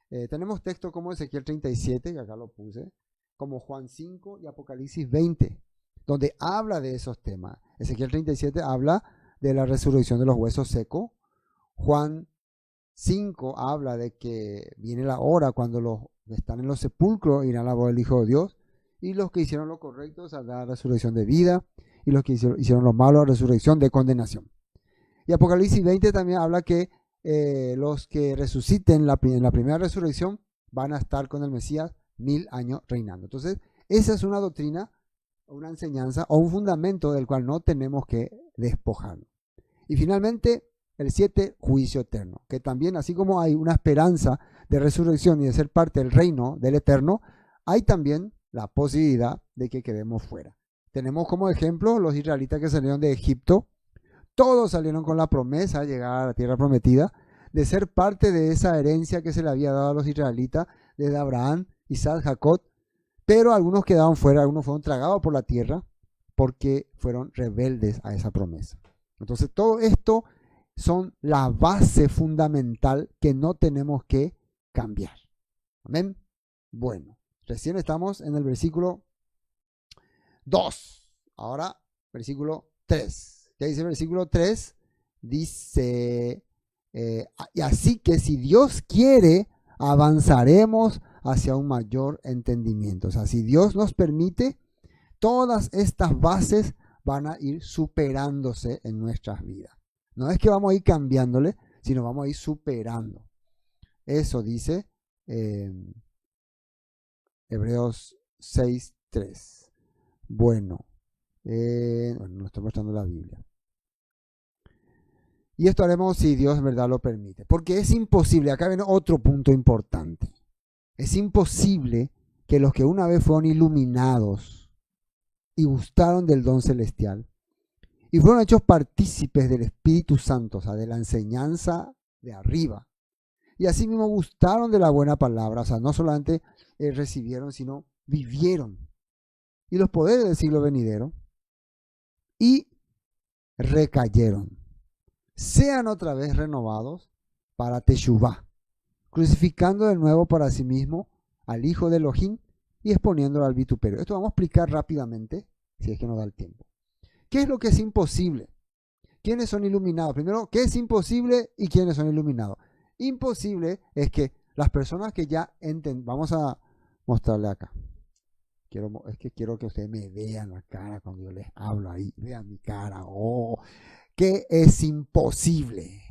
Tenemos textos como Ezequiel 37, que acá lo puse, como Juan 5 y Apocalipsis 20, donde habla de esos temas. Ezequiel 37 habla de la resurrección de los huesos secos. Juan 5 habla de que viene la hora cuando los que están en los sepulcros irán a la voz del Hijo de Dios, y los que hicieron lo correcto saldrán a la resurrección de vida, y los que hicieron lo malo a resurrección de condenación. Y Apocalipsis 20 también habla que los que resuciten en la primera resurrección van a estar con el Mesías 1000 años reinando. Entonces, esa es una doctrina, una enseñanza o un fundamento del cual no tenemos que despojarnos. Y finalmente, el 7, juicio eterno, que también, así como hay una esperanza de resurrección y de ser parte del reino del eterno, hay también la posibilidad de que quedemos fuera. Tenemos como ejemplo los israelitas que salieron de Egipto. Todos salieron con la promesa de llegar a la tierra prometida, de ser parte de esa herencia que se le había dado a los israelitas desde Abraham, Isaac, Jacob, pero algunos quedaron fuera, algunos fueron tragados por la tierra porque fueron rebeldes a esa promesa. Entonces todo esto son la base fundamental que no tenemos que cambiar. Amén. Bueno, recién estamos en el versículo 2, ahora versículo 3. ¿Qué dice el versículo 3? Dice, y así que si Dios quiere, avanzaremos hacia un mayor entendimiento. O sea, si Dios nos permite, todas estas bases van a ir superándose en nuestras vidas. No es que vamos a ir cambiándole, sino vamos a ir superando. Eso dice Hebreos 6:3. Bueno. No estoy mostrando la Biblia. Y esto haremos si Dios en verdad lo permite. Porque es imposible, acá viene otro punto importante. Es imposible que los que una vez fueron iluminados y gustaron del don celestial y fueron hechos partícipes del Espíritu Santo, o sea, de la enseñanza de arriba, Y así mismo gustaron de la buena palabra. O sea, no solamente recibieron, sino vivieron. Y los poderes del siglo venidero. Y recayeron. Sean otra vez renovados para Teshuvá, crucificando de nuevo para sí mismo al hijo de Elohim y exponiéndolo al vituperio. Esto vamos a explicar rápidamente, si es que nos da el tiempo. ¿Qué es lo que es imposible? ¿Quiénes son iluminados? Primero, ¿qué es imposible y quiénes son iluminados? Imposible es que las personas que ya entienden, vamos a mostrarle acá. Es que quiero que ustedes me vean la cara cuando yo les hablo ahí. Vean mi cara. Oh, ¿qué es imposible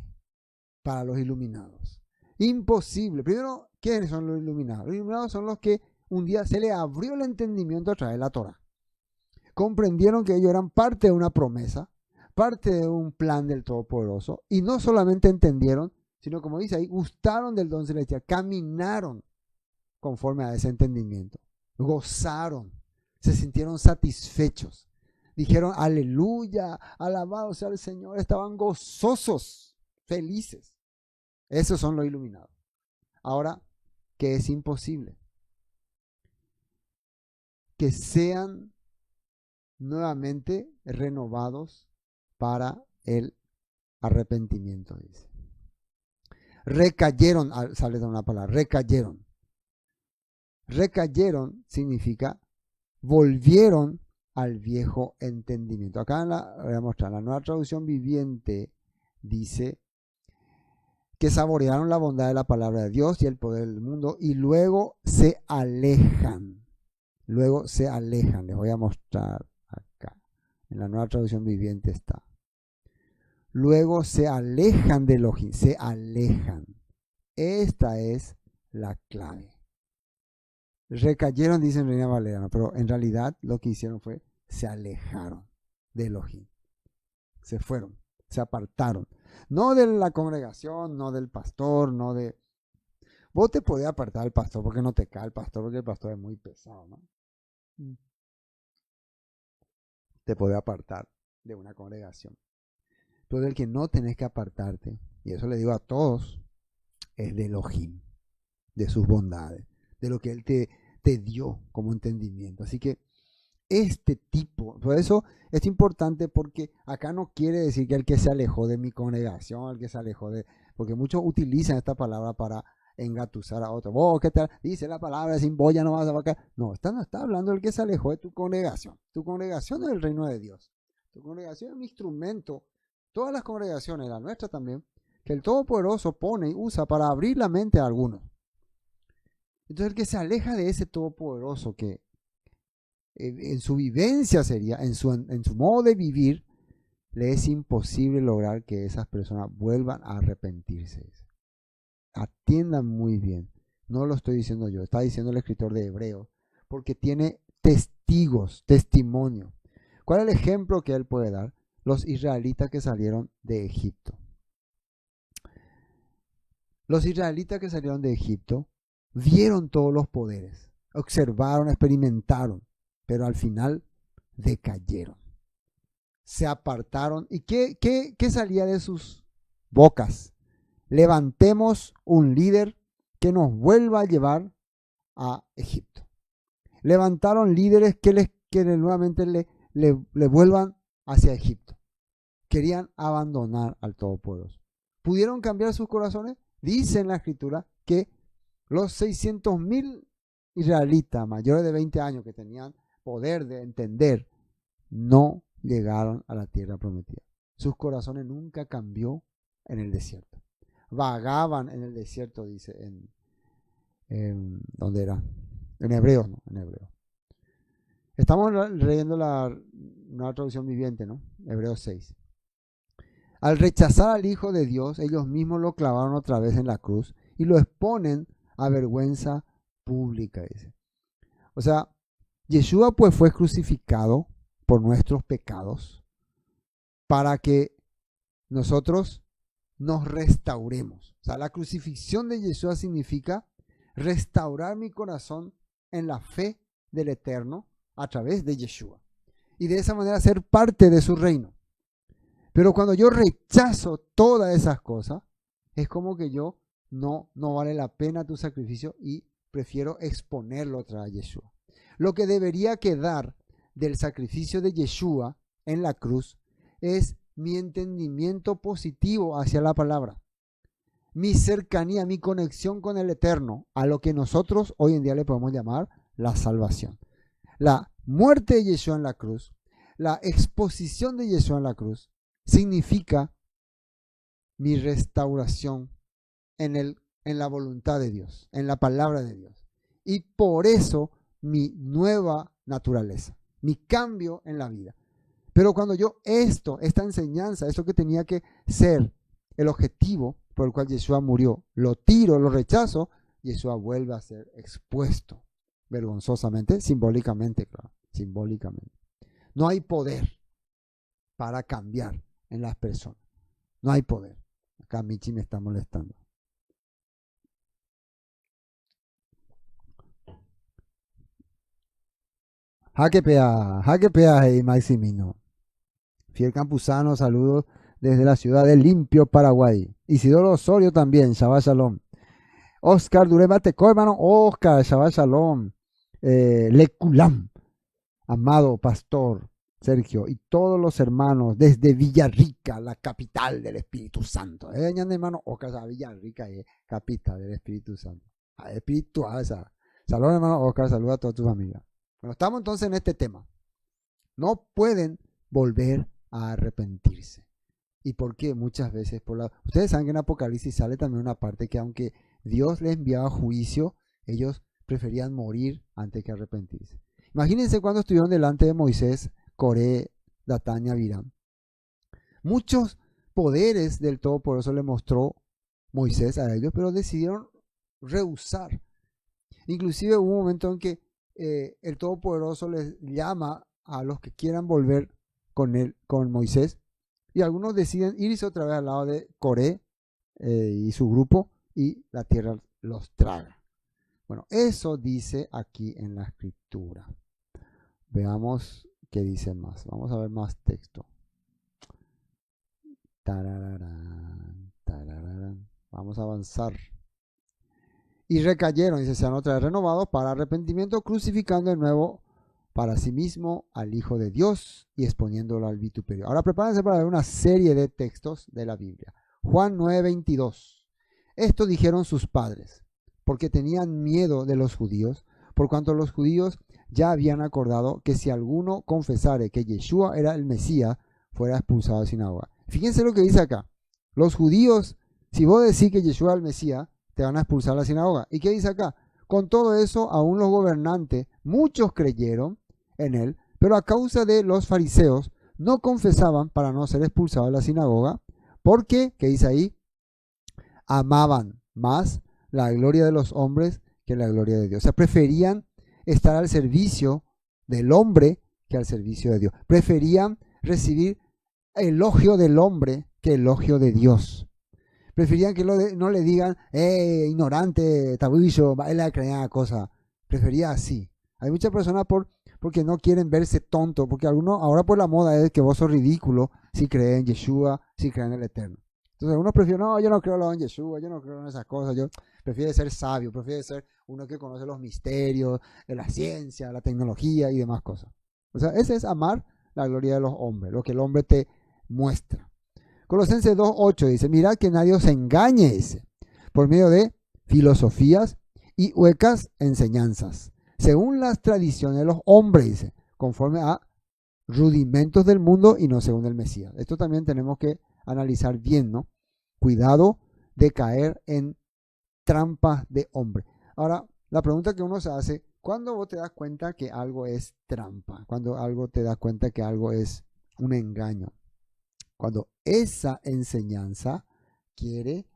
para los iluminados? Imposible. Primero, ¿quiénes son los iluminados? Los iluminados son los que un día se les abrió el entendimiento a través de la Torah. Comprendieron que ellos eran parte de una promesa, parte de un plan del Todopoderoso, y no solamente entendieron, sino como dice ahí, gustaron del don celestial, caminaron conforme a ese entendimiento, gozaron, se sintieron satisfechos, dijeron aleluya, alabado sea el Señor, estaban gozosos, felices. Esos son los iluminados. Ahora, ¿qué es imposible? Que sean nuevamente renovados para el arrepentimiento, dice. Recayeron, sale de una palabra, recayeron. Recayeron significa volvieron al viejo entendimiento. Acá voy a mostrar, la nueva traducción viviente dice que saborearon la bondad de la palabra de Dios y el poder del mundo y luego se alejan. Luego se alejan. Les voy a mostrar acá. En la nueva traducción viviente está. Luego se alejan de Elohim. Se alejan. Esta es la clave. Recayeron, dicen Reina Valera, pero en realidad lo que hicieron fue se alejaron de Elohim. Se fueron, se apartaron. No de la congregación, no del pastor, no de... Vos te podés apartar del pastor porque no te cae el pastor, porque el pastor es muy pesado, ¿no? Te podés apartar de una congregación. Pero del que no tenés que apartarte, y eso le digo a todos, es de Elohim, de sus bondades, de lo que Él te dio como entendimiento. Así que este tipo, por eso es importante, porque acá no quiere decir que el que se alejó de mi congregación, el que se alejó de... Porque muchos utilizan esta palabra para engatusar a otros. Oh, ¿qué tal? Dice la palabra, sin boya no vas a vacar. No está hablando del que se alejó de tu congregación. Tu congregación es el reino de Dios. Tu congregación es un instrumento. Todas las congregaciones, la nuestra también, que el Todopoderoso pone y usa para abrir la mente a algunos. Entonces el que se aleja de ese Todopoderoso, que en su vivencia sería, en su modo de vivir, le es imposible lograr que esas personas vuelvan a arrepentirse. Atiendan muy bien. No lo estoy diciendo yo, está diciendo el escritor de Hebreos, porque tiene testigos, testimonio. ¿Cuál es el ejemplo que él puede dar? Los israelitas que salieron de Egipto. Los israelitas que salieron de Egipto vieron todos los poderes, observaron, experimentaron, pero al final decayeron. Se apartaron. ¿Y qué salía de sus bocas? Levantemos un líder que nos vuelva a llevar a Egipto. Levantaron líderes que nuevamente le vuelvan hacia Egipto. Querían abandonar al Todopoderoso. ¿Pudieron cambiar sus corazones? Dice en la Escritura que los 600,000 israelitas mayores de 20 años que tenían poder de entender no llegaron a la tierra prometida. Sus corazones nunca cambió en el desierto. Vagaban en el desierto, dice ¿dónde era? En hebreo, ¿no? En hebreo. Estamos leyendo la nueva traducción viviente, ¿no? Hebreos 6. Al rechazar al Hijo de Dios, ellos mismos lo clavaron otra vez en la cruz y lo exponen a vergüenza pública, dice. O sea, Yeshua pues fue crucificado por nuestros pecados para que nosotros nos restauremos. O sea, la crucifixión de Yeshua significa restaurar mi corazón en la fe del Eterno a través de Yeshua. Y de esa manera ser parte de su reino. Pero cuando yo rechazo todas esas cosas, es como que yo no vale la pena tu sacrificio y prefiero exponerlo otra vez a Yeshua. Lo que debería quedar del sacrificio de Yeshua en la cruz es mi entendimiento positivo hacia la palabra, mi cercanía, mi conexión con el Eterno, a lo que nosotros hoy en día le podemos llamar la salvación. La muerte de Yeshua en la cruz, la exposición de Yeshua en la cruz, significa mi restauración en la voluntad de Dios, en la palabra de Dios. Y por eso mi nueva naturaleza, mi cambio en la vida. Pero cuando yo esta enseñanza, esto que tenía que ser el objetivo por el cual Yeshua murió, lo tiro, lo rechazo, Yeshua vuelve a ser expuesto vergonzosamente, simbólicamente, claro, simbólicamente. No hay poder para cambiar en las personas. No hay poder. Acá Michi me está molestando. Jaque peaje, Maximino. Fiel Campuzano, saludos desde la ciudad de Limpio, Paraguay. Isidoro Osorio también, Shabbat Shalom. Oscar Durebateco, hermano, Oscar, Shabbat Shalom. Leculam, amado pastor Sergio, y todos los hermanos desde Villarrica, la capital del Espíritu Santo. Hermano Oscar, Villarrica es capital del Espíritu Santo. Espiritual, esa. Saludos, hermano Oscar, saludos a todas tus amigas. Bueno, estamos entonces en este tema. No pueden volver a arrepentirse. ¿Y por qué? Muchas veces ustedes saben que en Apocalipsis sale también una parte que aunque Dios les enviaba juicio, ellos preferían morir antes que arrepentirse. Imagínense cuando estuvieron delante de Moisés, Coré, Datán y Abiram. Muchos poderes del Todopoderoso le mostró Moisés a ellos, pero decidieron rehusar. Inclusive hubo un momento en que el Todopoderoso les llama a los que quieran volver con Moisés, y algunos deciden irse otra vez al lado de Coré y su grupo, y la tierra los traga. Bueno, eso dice aquí en la escritura. Veamos qué dice más. Vamos a ver más texto. Tarararán, tarararán. Vamos a avanzar. Y recayeron, dice, sean otra vez renovados para arrepentimiento, crucificando de nuevo para sí mismo al Hijo de Dios y exponiéndolo al vituperio. Ahora prepárense para ver una serie de textos de la Biblia. Juan 9:22. Esto dijeron sus padres, porque tenían miedo de los judíos, por cuanto los judíos ya habían acordado que si alguno confesare que Yeshua era el Mesías, fuera expulsado de sinagoga. Fíjense lo que dice acá. Los judíos, si vos decís que Yeshua es el Mesías, te van a expulsar de la sinagoga. ¿Y qué dice acá? Con todo eso, aún los gobernantes, muchos creyeron en él, pero a causa de los fariseos, no confesaban para no ser expulsados de la sinagoga, porque, ¿qué dice ahí? Amaban más la gloria de los hombres que la gloria de Dios. O sea, preferían estar al servicio del hombre que al servicio de Dios. Preferían recibir elogio del hombre que elogio de Dios. Preferían que no le digan, ignorante, tabuillo, baila, creada cosa. Prefería así. Hay muchas personas porque no quieren verse tonto, porque algunos, ahora por la moda es que vos sos ridículo si crees en Yeshua, si crees en el Eterno. Entonces algunos prefieren, no, yo no creo en Yeshua, yo no creo en esas cosas, yo prefiero ser sabio, prefiero ser uno que conoce los misterios de la ciencia, la tecnología y demás cosas. O sea, ese es amar la gloria de los hombres, lo que el hombre te muestra. Colosenses 2:8 dice, mirad que nadie os engañe, dice, por medio de filosofías y huecas enseñanzas, según las tradiciones de los hombres, dice, conforme a rudimentos del mundo y no según el Mesías. Esto también tenemos que analizar bien, ¿no? Cuidado de caer en trampas de hombre. Ahora, la pregunta que uno se hace, ¿cuándo vos te das cuenta que algo es trampa? ¿Cuándo algo te das cuenta que algo es un engaño? Cuando esa enseñanza quiere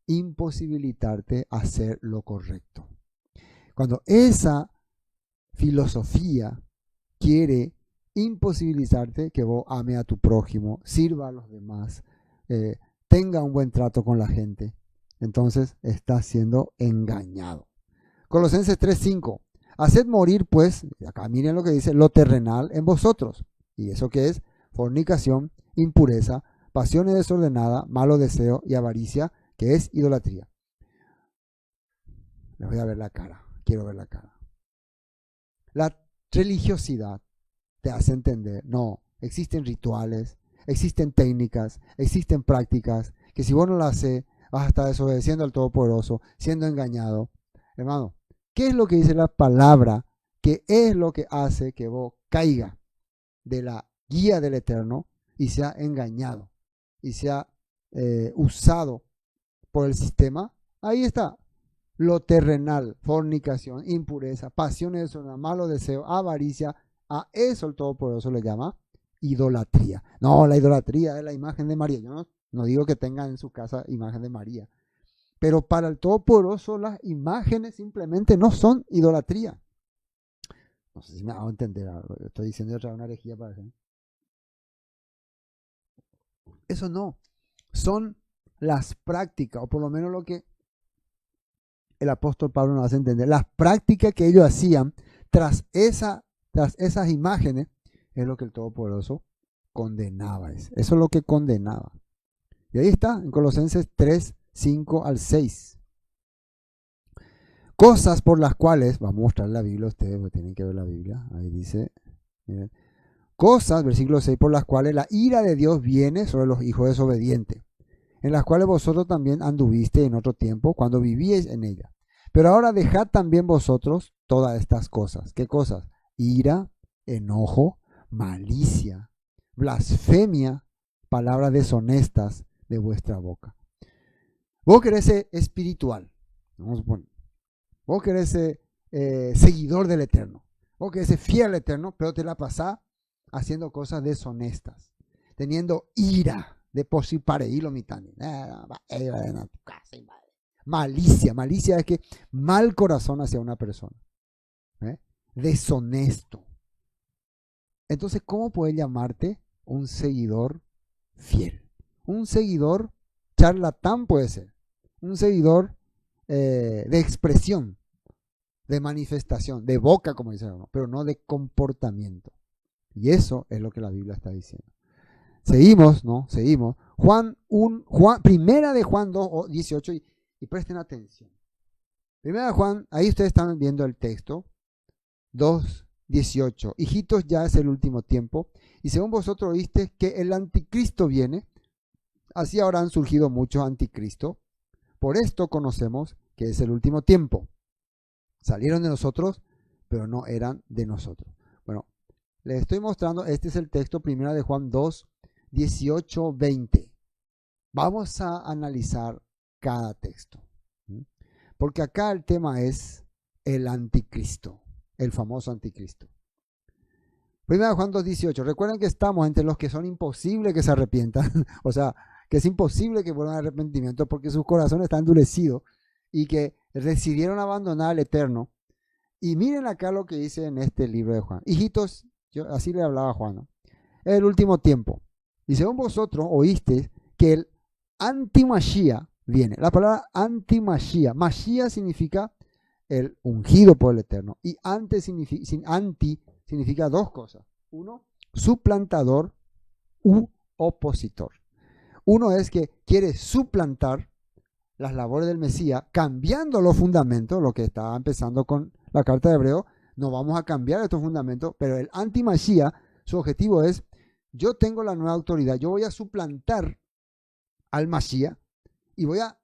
imposibilitarte hacer lo correcto. Cuando esa filosofía quiere imposibilitarte que vos ame a tu prójimo, sirva a los demás, tenga un buen trato con la gente, entonces estás siendo engañado. Colosenses 3:5. Haced morir, pues, acá miren lo que dice, lo terrenal en vosotros. ¿Y eso qué es? Fornicación, impureza, pasiones desordenadas, malo deseo y avaricia, que es idolatría. Les voy a ver la cara, quiero ver la cara. La religiosidad te hace entender, no, existen rituales, existen técnicas, existen prácticas, que si vos no las haces, vas a estar desobedeciendo al Todopoderoso, siendo engañado. Hermano, ¿qué es lo que dice la palabra? ¿Qué es lo que hace que vos caiga de la guía del Eterno y sea engañado y sea usado por el sistema? Ahí está. Lo terrenal, fornicación, impureza, pasiones desordenadas, malo deseo, avaricia, a eso el Todopoderoso le llama idolatría. No, la idolatría es la imagen de María. Yo no digo que tengan en su casa imagen de María, pero para el Todopoderoso las imágenes simplemente no son idolatría. No sé si me hago entender, estoy diciendo otra una herejía para hacer. Eso no, son las prácticas, o por lo menos lo que el apóstol Pablo nos hace entender, las prácticas que ellos hacían tras esas imágenes, es lo que el Todopoderoso condenaba. Eso es lo que condenaba. Y ahí está, en Colosenses 3, 5 al 6. Cosas por las cuales, vamos a mostrar la Biblia a ustedes, porque tienen que ver la Biblia, ahí dice, miren, cosas, versículo 6, por las cuales la ira de Dios viene sobre los hijos desobedientes, en las cuales vosotros también anduvisteis en otro tiempo, cuando vivíais en ella. Pero ahora dejad también vosotros todas estas cosas. ¿Qué cosas? Ira, enojo, malicia, blasfemia, palabras deshonestas de vuestra boca. Vos querés ser espiritual. Vamos a poner. Vos querés ser seguidor del Eterno. Vos querés ser fiel al Eterno, pero te la pasás haciendo cosas deshonestas, teniendo ira de por sí para ir lo mitad. Malicia, malicia es que mal corazón hacia una persona, deshonesto. Entonces, ¿cómo puedes llamarte un seguidor fiel? Un seguidor charlatán puede ser, un seguidor de expresión, de manifestación, de boca, como dice uno, pero no de comportamiento. Y eso es lo que la Biblia está diciendo. Seguimos, ¿no? Seguimos. Primera de Juan 2, 18, y presten atención. Primera de Juan, ahí ustedes están viendo el texto, 2, 18. Hijitos, ya es el último tiempo, y según vosotros oíste que el anticristo viene, así ahora han surgido muchos anticristos. Por esto conocemos que es el último tiempo. Salieron de nosotros, pero no eran de nosotros. Bueno, les estoy mostrando, este es el texto, primera de Juan 2, 18, 20. Vamos a analizar cada texto, porque acá el tema es el anticristo, el famoso anticristo. Primera de Juan 2, 18. Recuerden que estamos entre los que son imposibles que se arrepientan, o sea, que es imposible que vuelvan al arrepentimiento porque sus corazones están endurecidos y que decidieron abandonar al Eterno. Y miren acá lo que dice en este libro de Juan. Hijitos, así le hablaba a Juan, ¿no? El último tiempo. Y según vosotros oíste que el anti-Mashiach viene. La palabra anti-Mashiach. Mashiach significa el ungido por el Eterno. Y anti significa dos cosas. Uno, suplantador u opositor. Uno es que quiere suplantar las labores del Mesías, cambiando los fundamentos, lo que estaba empezando con la carta de Hebreo. No vamos a cambiar estos fundamentos, pero el anti-Mashiach, su objetivo es, yo tengo la nueva autoridad, yo voy a suplantar al Mashiach y voy a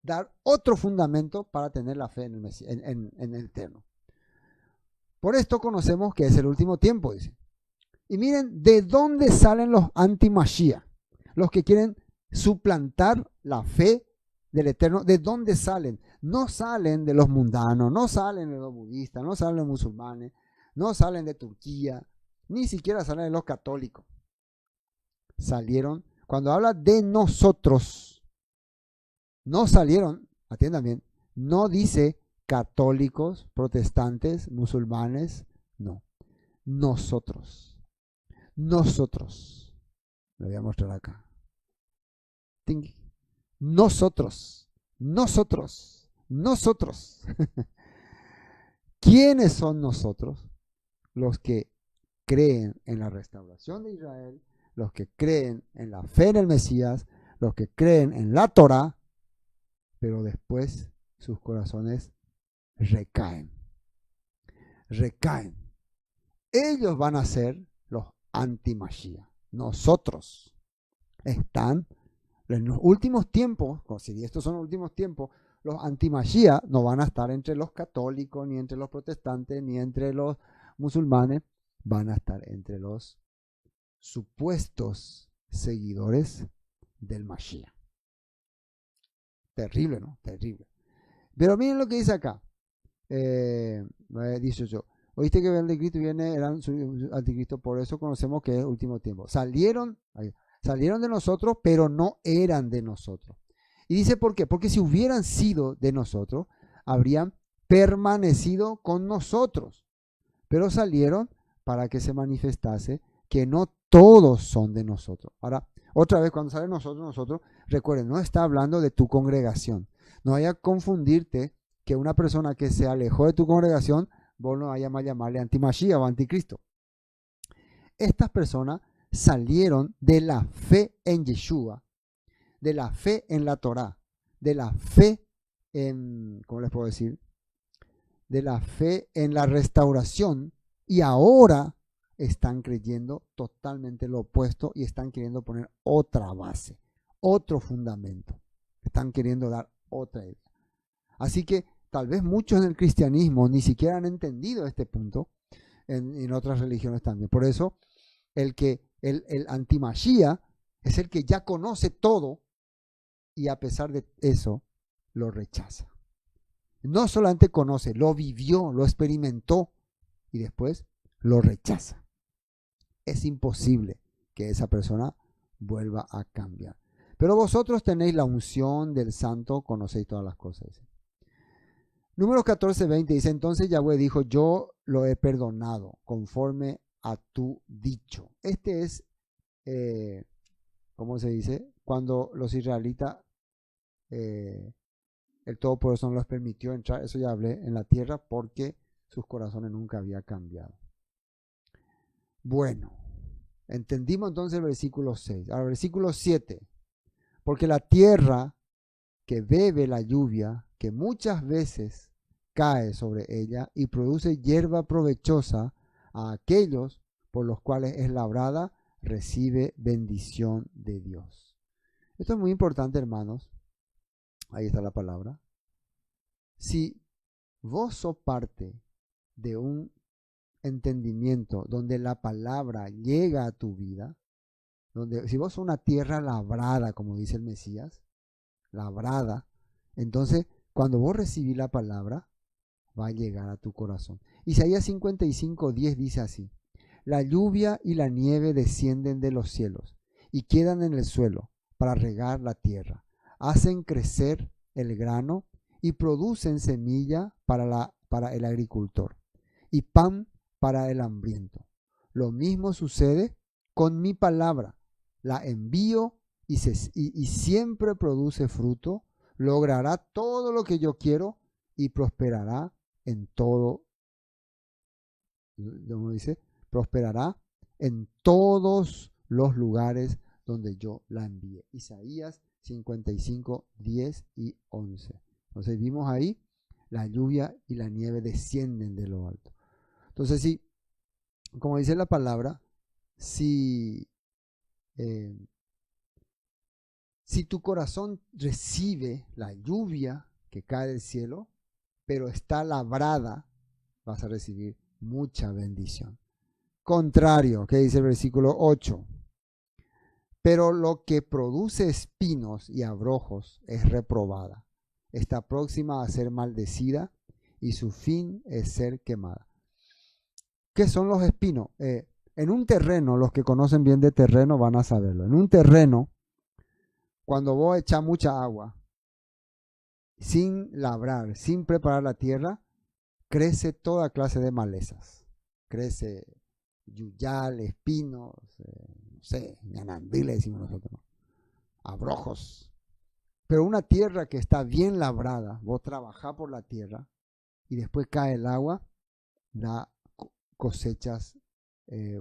dar otro fundamento para tener la fe en el Mesías, en el Eterno. Por esto conocemos que es el último tiempo, dice. Y miren, ¿de dónde salen los anti-Mashiach? Los que quieren suplantar la fe del Eterno, ¿de dónde salen? No salen de los mundanos, no salen de los budistas, no salen de los musulmanes, no salen de Turquía, ni siquiera salen de los católicos. Salieron, cuando habla de nosotros, no salieron, atiendan bien, no dice católicos, protestantes, musulmanes, no. Nosotros. Lo voy a mostrar acá. Nosotros. ¿Quiénes son nosotros? Los que creen en la restauración de Israel, los que creen en la fe en el Mesías, los que creen en la Torá, pero después sus corazones recaen. Recaen. Ellos van a ser los anti-Mashiach. Nosotros están en los últimos tiempos, si estos son los últimos tiempos, los anti-Mashiach no van a estar entre los católicos, ni entre los protestantes, ni entre los musulmanes, van a estar entre los supuestos seguidores del Mashiach. Terrible, ¿no? Terrible. Pero miren lo que dice acá. 18. Oíste que el anticristo viene, eran su anticristo, por eso conocemos que es último tiempo. Salieron de nosotros, pero no eran de nosotros. Y dice, ¿por qué? Porque si hubieran sido de nosotros, habrían permanecido con nosotros. Pero salieron para que se manifestase que no todos son de nosotros. Ahora, otra vez, cuando sale nosotros, recuerden, no está hablando de tu congregación. No vaya a confundirte que una persona que se alejó de tu congregación, vos no vayas a llamarle anti-Mashiach o anticristo. Estas personas salieron de la fe en Yeshua, de la fe en la Torá, de la fe en, ¿cómo les puedo decir? De la fe en la restauración, y ahora están creyendo totalmente lo opuesto y están queriendo poner otra base, otro fundamento. Están queriendo dar otra idea. Así que tal vez muchos en el cristianismo ni siquiera han entendido este punto, en otras religiones también. Por eso el anti-Mashiach es el que ya conoce todo y a pesar de eso lo rechaza. No solamente conoce, lo vivió, lo experimentó y después lo rechaza. Es imposible que esa persona vuelva a cambiar. Pero vosotros tenéis la unción del Santo, conocéis todas las cosas. Números 14:20 dice, entonces Yahweh dijo, yo lo he perdonado conforme a tu dicho. Este es, ¿cómo se dice? Cuando los israelitas, el Todopoderoso no los permitió entrar, eso ya hablé, en la tierra porque sus corazones nunca habían cambiado. Bueno, entendimos entonces el versículo 6. Ahora, versículo 7. Porque la tierra que bebe la lluvia, que muchas veces cae sobre ella y produce hierba provechosa a aquellos por los cuales es labrada, recibe bendición de Dios. Esto es muy importante, hermanos. Ahí está la palabra. Si vos sos parte de un entendimiento donde la palabra llega a tu vida, donde si vos sos una tierra labrada, como dice el Mesías, labrada, entonces cuando vos recibís la palabra, va a llegar a tu corazón. Isaías 55:10 dice así, la lluvia y la nieve descienden de los cielos y quedan en el suelo para regar la tierra, hacen crecer el grano y producen semilla para el agricultor y pan para el hambriento. Lo mismo sucede con mi palabra. La envío y siempre produce fruto, logrará todo lo que yo quiero y prosperará en todo. ¿Cómo dice? Prosperará en todos los lugares donde yo la envíe. Isaías 55:10 y 11. Entonces vimos ahí, la lluvia y la nieve descienden de lo alto. Entonces, sí, como dice la palabra, si tu corazón recibe la lluvia que cae del cielo, pero está labrada, vas a recibir mucha bendición. Contrario, que dice el versículo 8. Pero lo que produce espinos y abrojos es reprobada. Está próxima a ser maldecida y su fin es ser quemada. ¿Qué son los espinos? En un terreno, los que conocen bien de terreno van a saberlo. En un terreno, cuando vos echás mucha agua, sin labrar, sin preparar la tierra, crece toda clase de malezas. Crece yuyal, espinos, no sé, ñanandí le decimos nosotros, ¿no? Abrojos. Pero una tierra que está bien labrada, vos trabajás por la tierra y después cae el agua, da cosechas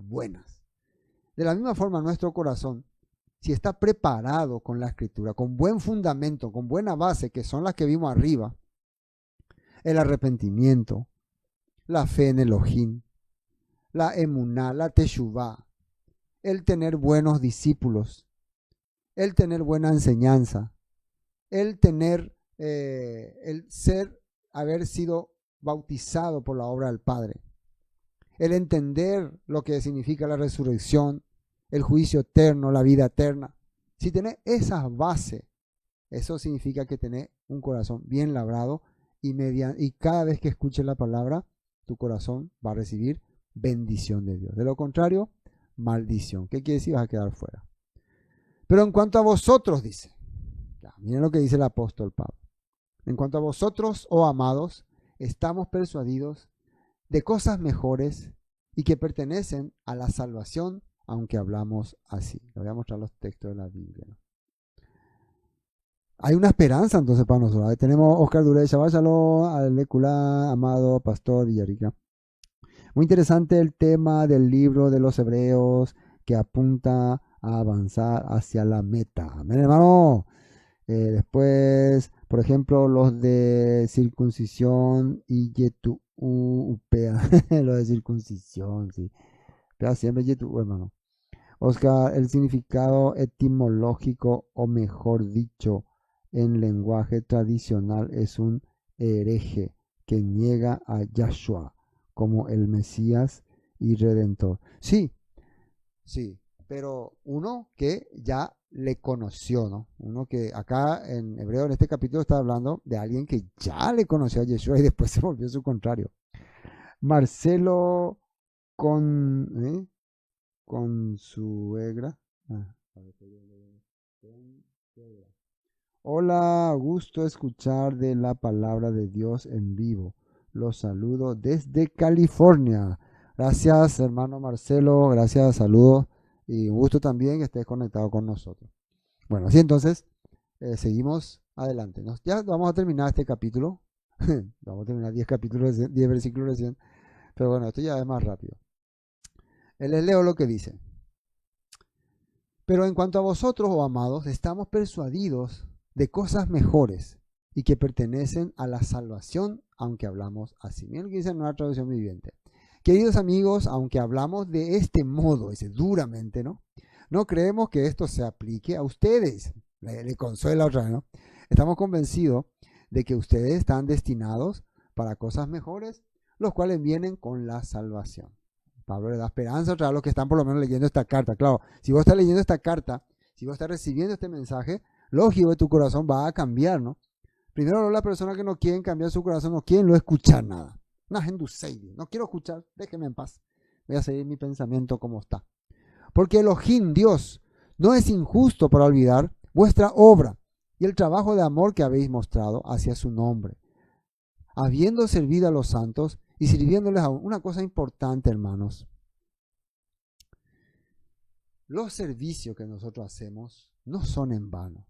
buenas. De la misma forma, nuestro corazón, si está preparado con la escritura, con buen fundamento, con buena base, que son las que vimos arriba, el arrepentimiento, la fe en Elohim, la emuná, la teshuvá, el tener buenos discípulos, el tener buena enseñanza, el tener, haber sido bautizado por la obra del Padre, el entender lo que significa la resurrección, el juicio eterno, la vida eterna. Si tenés esas bases, eso significa que tenés un corazón bien labrado y cada vez que escuches la palabra, tu corazón va a recibir bendición de Dios. De lo contrario, maldición. ¿Qué quiere decir? Vas a quedar fuera. Pero en cuanto a vosotros, dice, miren lo que dice el apóstol Pablo. En cuanto a vosotros, oh amados, estamos persuadidos de cosas mejores y que pertenecen a la salvación, aunque hablamos así. Le voy a mostrar los textos de la Biblia, ¿no? Hay una esperanza entonces para nosotros. Ahí tenemos Oscar Durey, Shabbat Shalom, Alecula, Amado, Pastor Villarica. Muy interesante el tema del libro de los Hebreos que apunta a avanzar hacia la meta. Amén, hermano. Después, por ejemplo, los de circuncisión y upea. Lo de circuncisión, sí. Pero siempre yetu, hermano. Oscar, el significado etimológico, o mejor dicho, en lenguaje tradicional, es un hereje que niega a Yahshua como el Mesías y Redentor. Sí, sí, pero uno que ya le conoció, ¿no? Uno que acá en hebreo, en este capítulo, está hablando de alguien que ya le conoció a Yeshua y después se volvió su contrario. Marcelo Consuegra. Hola, gusto escuchar de la palabra de Dios en vivo. Los saludo desde California. Gracias, hermano Marcelo. Gracias, saludos. Y un gusto también que estés conectado con nosotros. Bueno, así entonces, seguimos adelante. Ya vamos a terminar este capítulo. Vamos a terminar 10 capítulos, 10 versículos recién. Pero bueno, esto ya es más rápido. Les leo lo que dice. Pero en cuanto a vosotros, oh amados, estamos persuadidos de cosas mejores y que pertenecen a la salvación, aunque hablamos así. Miren lo que dice en una traducción viviente. Queridos amigos, aunque hablamos de este modo, dice duramente, ¿no? No creemos que esto se aplique a ustedes. Le consuela otra vez, ¿no? Estamos convencidos de que ustedes están destinados para cosas mejores, los cuales vienen con la salvación. Pablo le da esperanza a los que están por lo menos leyendo esta carta. Claro, si vos estás leyendo esta carta, si vos estás recibiendo este mensaje, lógico que tu corazón va a cambiar, ¿no? Primero, las personas que no quieren cambiar su corazón no quieren no escuchar nada. No quiero escuchar, déjeme en paz. Voy a seguir mi pensamiento como está. Porque Elohim, Dios, no es injusto para olvidar vuestra obra y el trabajo de amor que habéis mostrado hacia su nombre, habiendo servido a los santos y sirviéndoles a una cosa importante, hermanos. Los servicios que nosotros hacemos no son en vano.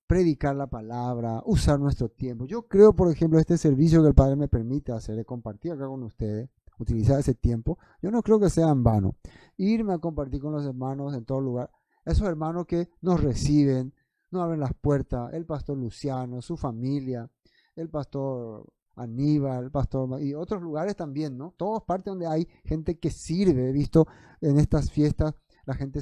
Predicar la palabra, usar nuestro tiempo. Yo creo, por ejemplo, este servicio que el Padre me permite hacer, de compartir acá con ustedes, utilizar ese tiempo, yo no creo que sea en vano. Irme a compartir con los hermanos en todo lugar, esos hermanos que nos reciben, nos abren las puertas, el pastor Luciano, su familia, el pastor Aníbal, el pastor y otros lugares también, ¿no? Todas partes donde hay gente que sirve. He visto en estas fiestas la gente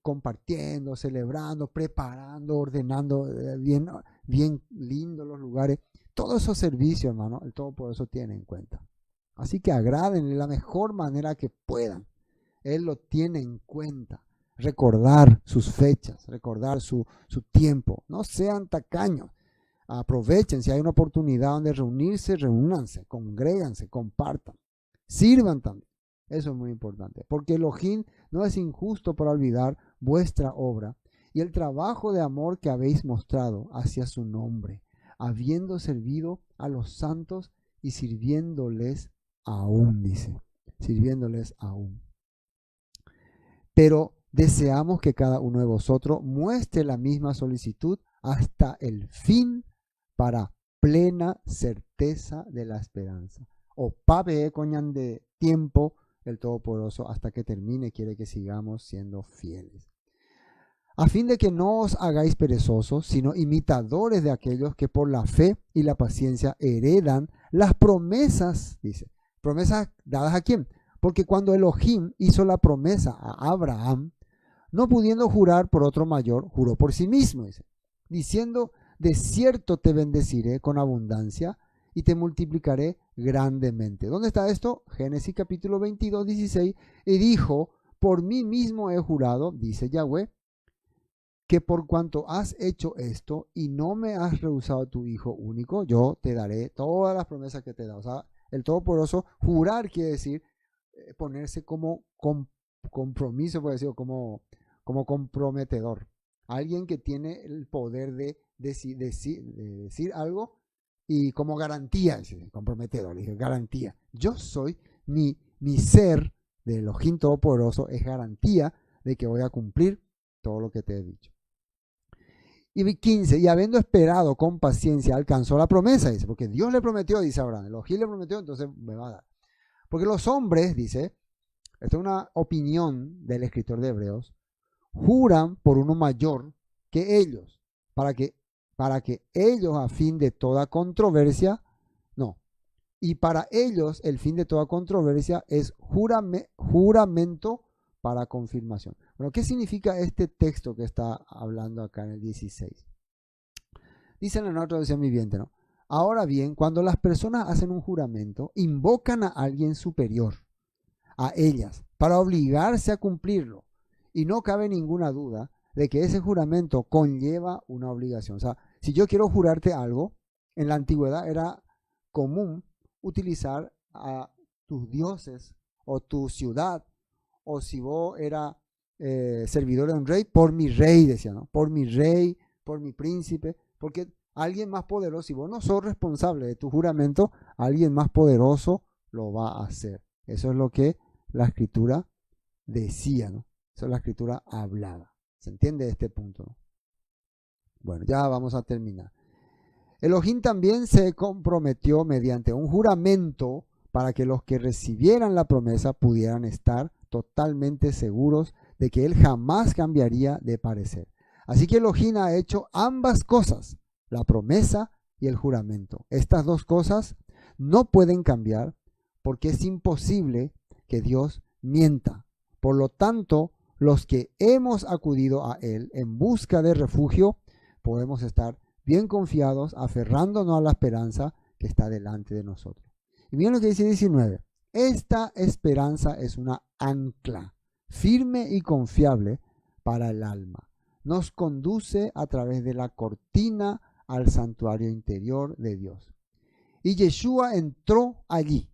compartiendo, celebrando, preparando, ordenando, bien, bien lindo los lugares. Todos esos servicios, hermano, el Todopoderoso tiene en cuenta. Así que agraden de la mejor manera que puedan. Él lo tiene en cuenta. Recordar sus fechas, recordar su tiempo. No sean tacaños. Aprovechen, si hay una oportunidad donde reunirse, reúnanse, congréganse, compartan, sirvan también. Eso es muy importante, porque Elohim no es injusto para olvidar vuestra obra y el trabajo de amor que habéis mostrado hacia su nombre, habiendo servido a los santos y sirviéndoles aún, dice, sirviéndoles aún. Pero deseamos que cada uno de vosotros muestre la misma solicitud hasta el fin, para plena certeza de la esperanza. O pabe coñan de tiempo el Todopoderoso hasta que termine, quiere que sigamos siendo fieles. a fin de que no os hagáis perezosos, sino imitadores de aquellos que por la fe y la paciencia heredan las promesas, dice. ¿Promesas dadas a quién? Porque cuando Elohim hizo la promesa a Abraham, no pudiendo jurar por otro mayor, juró por sí mismo, dice, diciendo, de cierto te bendeciré con abundancia y te multiplicaré grandemente. ¿Dónde está esto? Génesis capítulo 22, 16. Y dijo, por mí mismo he jurado, dice Yahweh, que por cuanto has hecho esto y no me has rehusado tu hijo único, yo te daré todas las promesas que te he dado. O sea, el Todopoderoso, jurar quiere decir ponerse como compromiso, puede decir, como comprometedor. Alguien que tiene el poder de decir algo y como garantía, comprometedor, dije, garantía. Yo soy, mi ser de Elohim Todopoderoso es garantía de que voy a cumplir todo lo que te he dicho. Y 15, y habiendo esperado con paciencia, alcanzó la promesa, dice, porque Dios le prometió, dice Abraham, Elohim le prometió, entonces me va a dar. Porque los hombres, dice, esta es una opinión del escritor de Hebreos, juran por uno mayor que ellos, para que ellos a fin de toda controversia, no, y para ellos el fin de toda controversia es juramento para confirmación. Bueno, ¿qué significa este texto que está hablando acá en el 16? Dice en la nueva traducción viviente, ¿no? Ahora bien, cuando las personas hacen un juramento, invocan a alguien superior a ellas para obligarse a cumplirlo. Y no cabe ninguna duda de que ese juramento conlleva una obligación. O sea, si yo quiero jurarte algo, en la antigüedad era común utilizar a tus dioses o tu ciudad, o si vos eras servidor de un rey, por mi rey, decía, ¿no? Por mi rey, por mi príncipe, porque alguien más poderoso, si vos no sos responsable de tu juramento, alguien más poderoso lo va a hacer. Eso es lo que la escritura decía, ¿no? Eso es la escritura hablada. ¿Se entiende este punto, no? Bueno, ya vamos a terminar. Elohim también se comprometió mediante un juramento para que los que recibieran la promesa pudieran estar totalmente seguros de que él jamás cambiaría de parecer. Así que Elohim ha hecho ambas cosas, la promesa y el juramento. Estas dos cosas no pueden cambiar porque es imposible que Dios mienta. Por lo tanto, los que hemos acudido a Él en busca de refugio, podemos estar bien confiados, aferrándonos a la esperanza que está delante de nosotros. Y miren lo que dice 19. Esta esperanza es una ancla firme y confiable para el alma. Nos conduce a través de la cortina al santuario interior de Dios. Y Yeshua entró allí.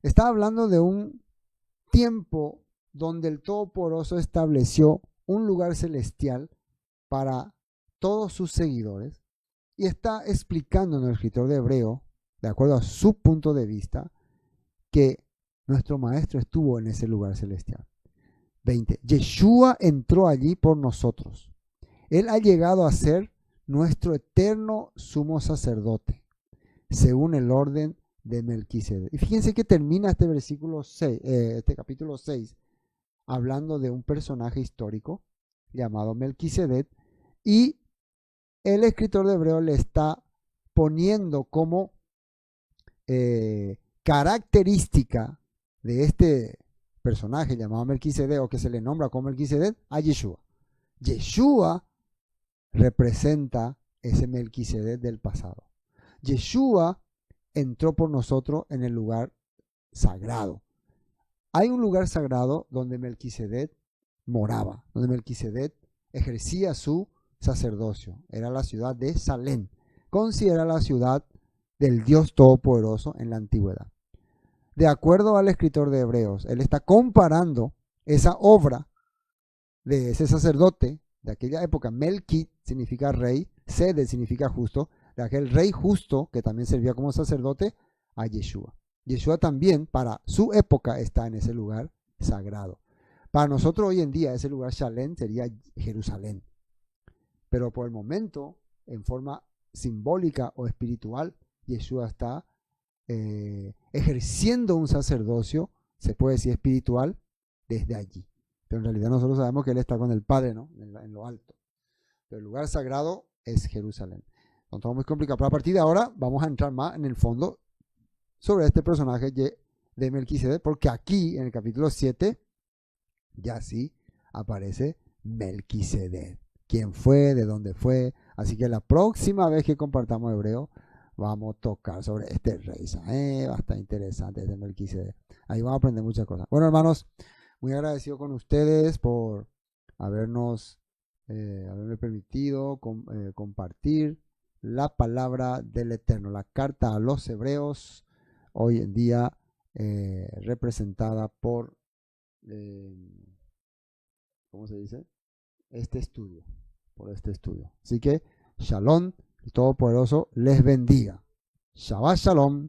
Está hablando de un tiempo donde el Todopoderoso estableció un lugar celestial para todos sus seguidores y está explicando en el escritor de Hebreo, de acuerdo a su punto de vista, que nuestro maestro estuvo en ese lugar celestial. 20. Yeshua entró allí por nosotros. Él ha llegado a ser nuestro eterno sumo sacerdote, según el orden de Melquisedec. Y fíjense que termina este versículo 6, este capítulo 6, hablando de un personaje histórico llamado Melquisedec, y el escritor de Hebreo le está poniendo como característica de este personaje llamado Melquisedec, o que se le nombra como Melquisedec, a Yeshua. Yeshua representa ese Melquisedec del pasado. Yeshua entró por nosotros en el lugar sagrado. Hay un lugar sagrado donde Melquisedec moraba, donde Melquisedec ejercía su sacerdocio. Era la ciudad de Salem, considerada la ciudad del Dios Todopoderoso en la antigüedad. De acuerdo al escritor de Hebreos, él está comparando esa obra de ese sacerdote de aquella época. Melqui significa rey, Sedec significa justo, de aquel rey justo que también servía como sacerdote, a Yeshua. Yeshua también para su época está en ese lugar sagrado. Para nosotros hoy en día ese lugar Shalem sería Jerusalén. Pero por el momento, en forma simbólica o espiritual, Yeshua está ejerciendo un sacerdocio, se puede decir espiritual, desde allí. Pero en realidad nosotros sabemos que Él está con el Padre, ¿no? En lo alto. Pero el lugar sagrado es Jerusalén. Entonces, todo muy complicado. Pero a partir de ahora vamos a entrar más en el fondo sobre este personaje de Melquisedec, porque aquí en el capítulo 7 ya sí aparece Melquisedec. ¿Quién fue? ¿De dónde fue? Así que la próxima vez que compartamos hebreo, vamos a tocar sobre este rey. Va a estar interesante este Melquisedec. Ahí vamos a aprender muchas cosas. Bueno, hermanos, muy agradecido con ustedes por haberme permitido compartir la palabra del Eterno, la carta a los hebreos, hoy en día representada por, eh, ¿cómo se dice? Por este estudio. Así que, Shalom, el Todopoderoso les bendiga. Shabbat Shalom.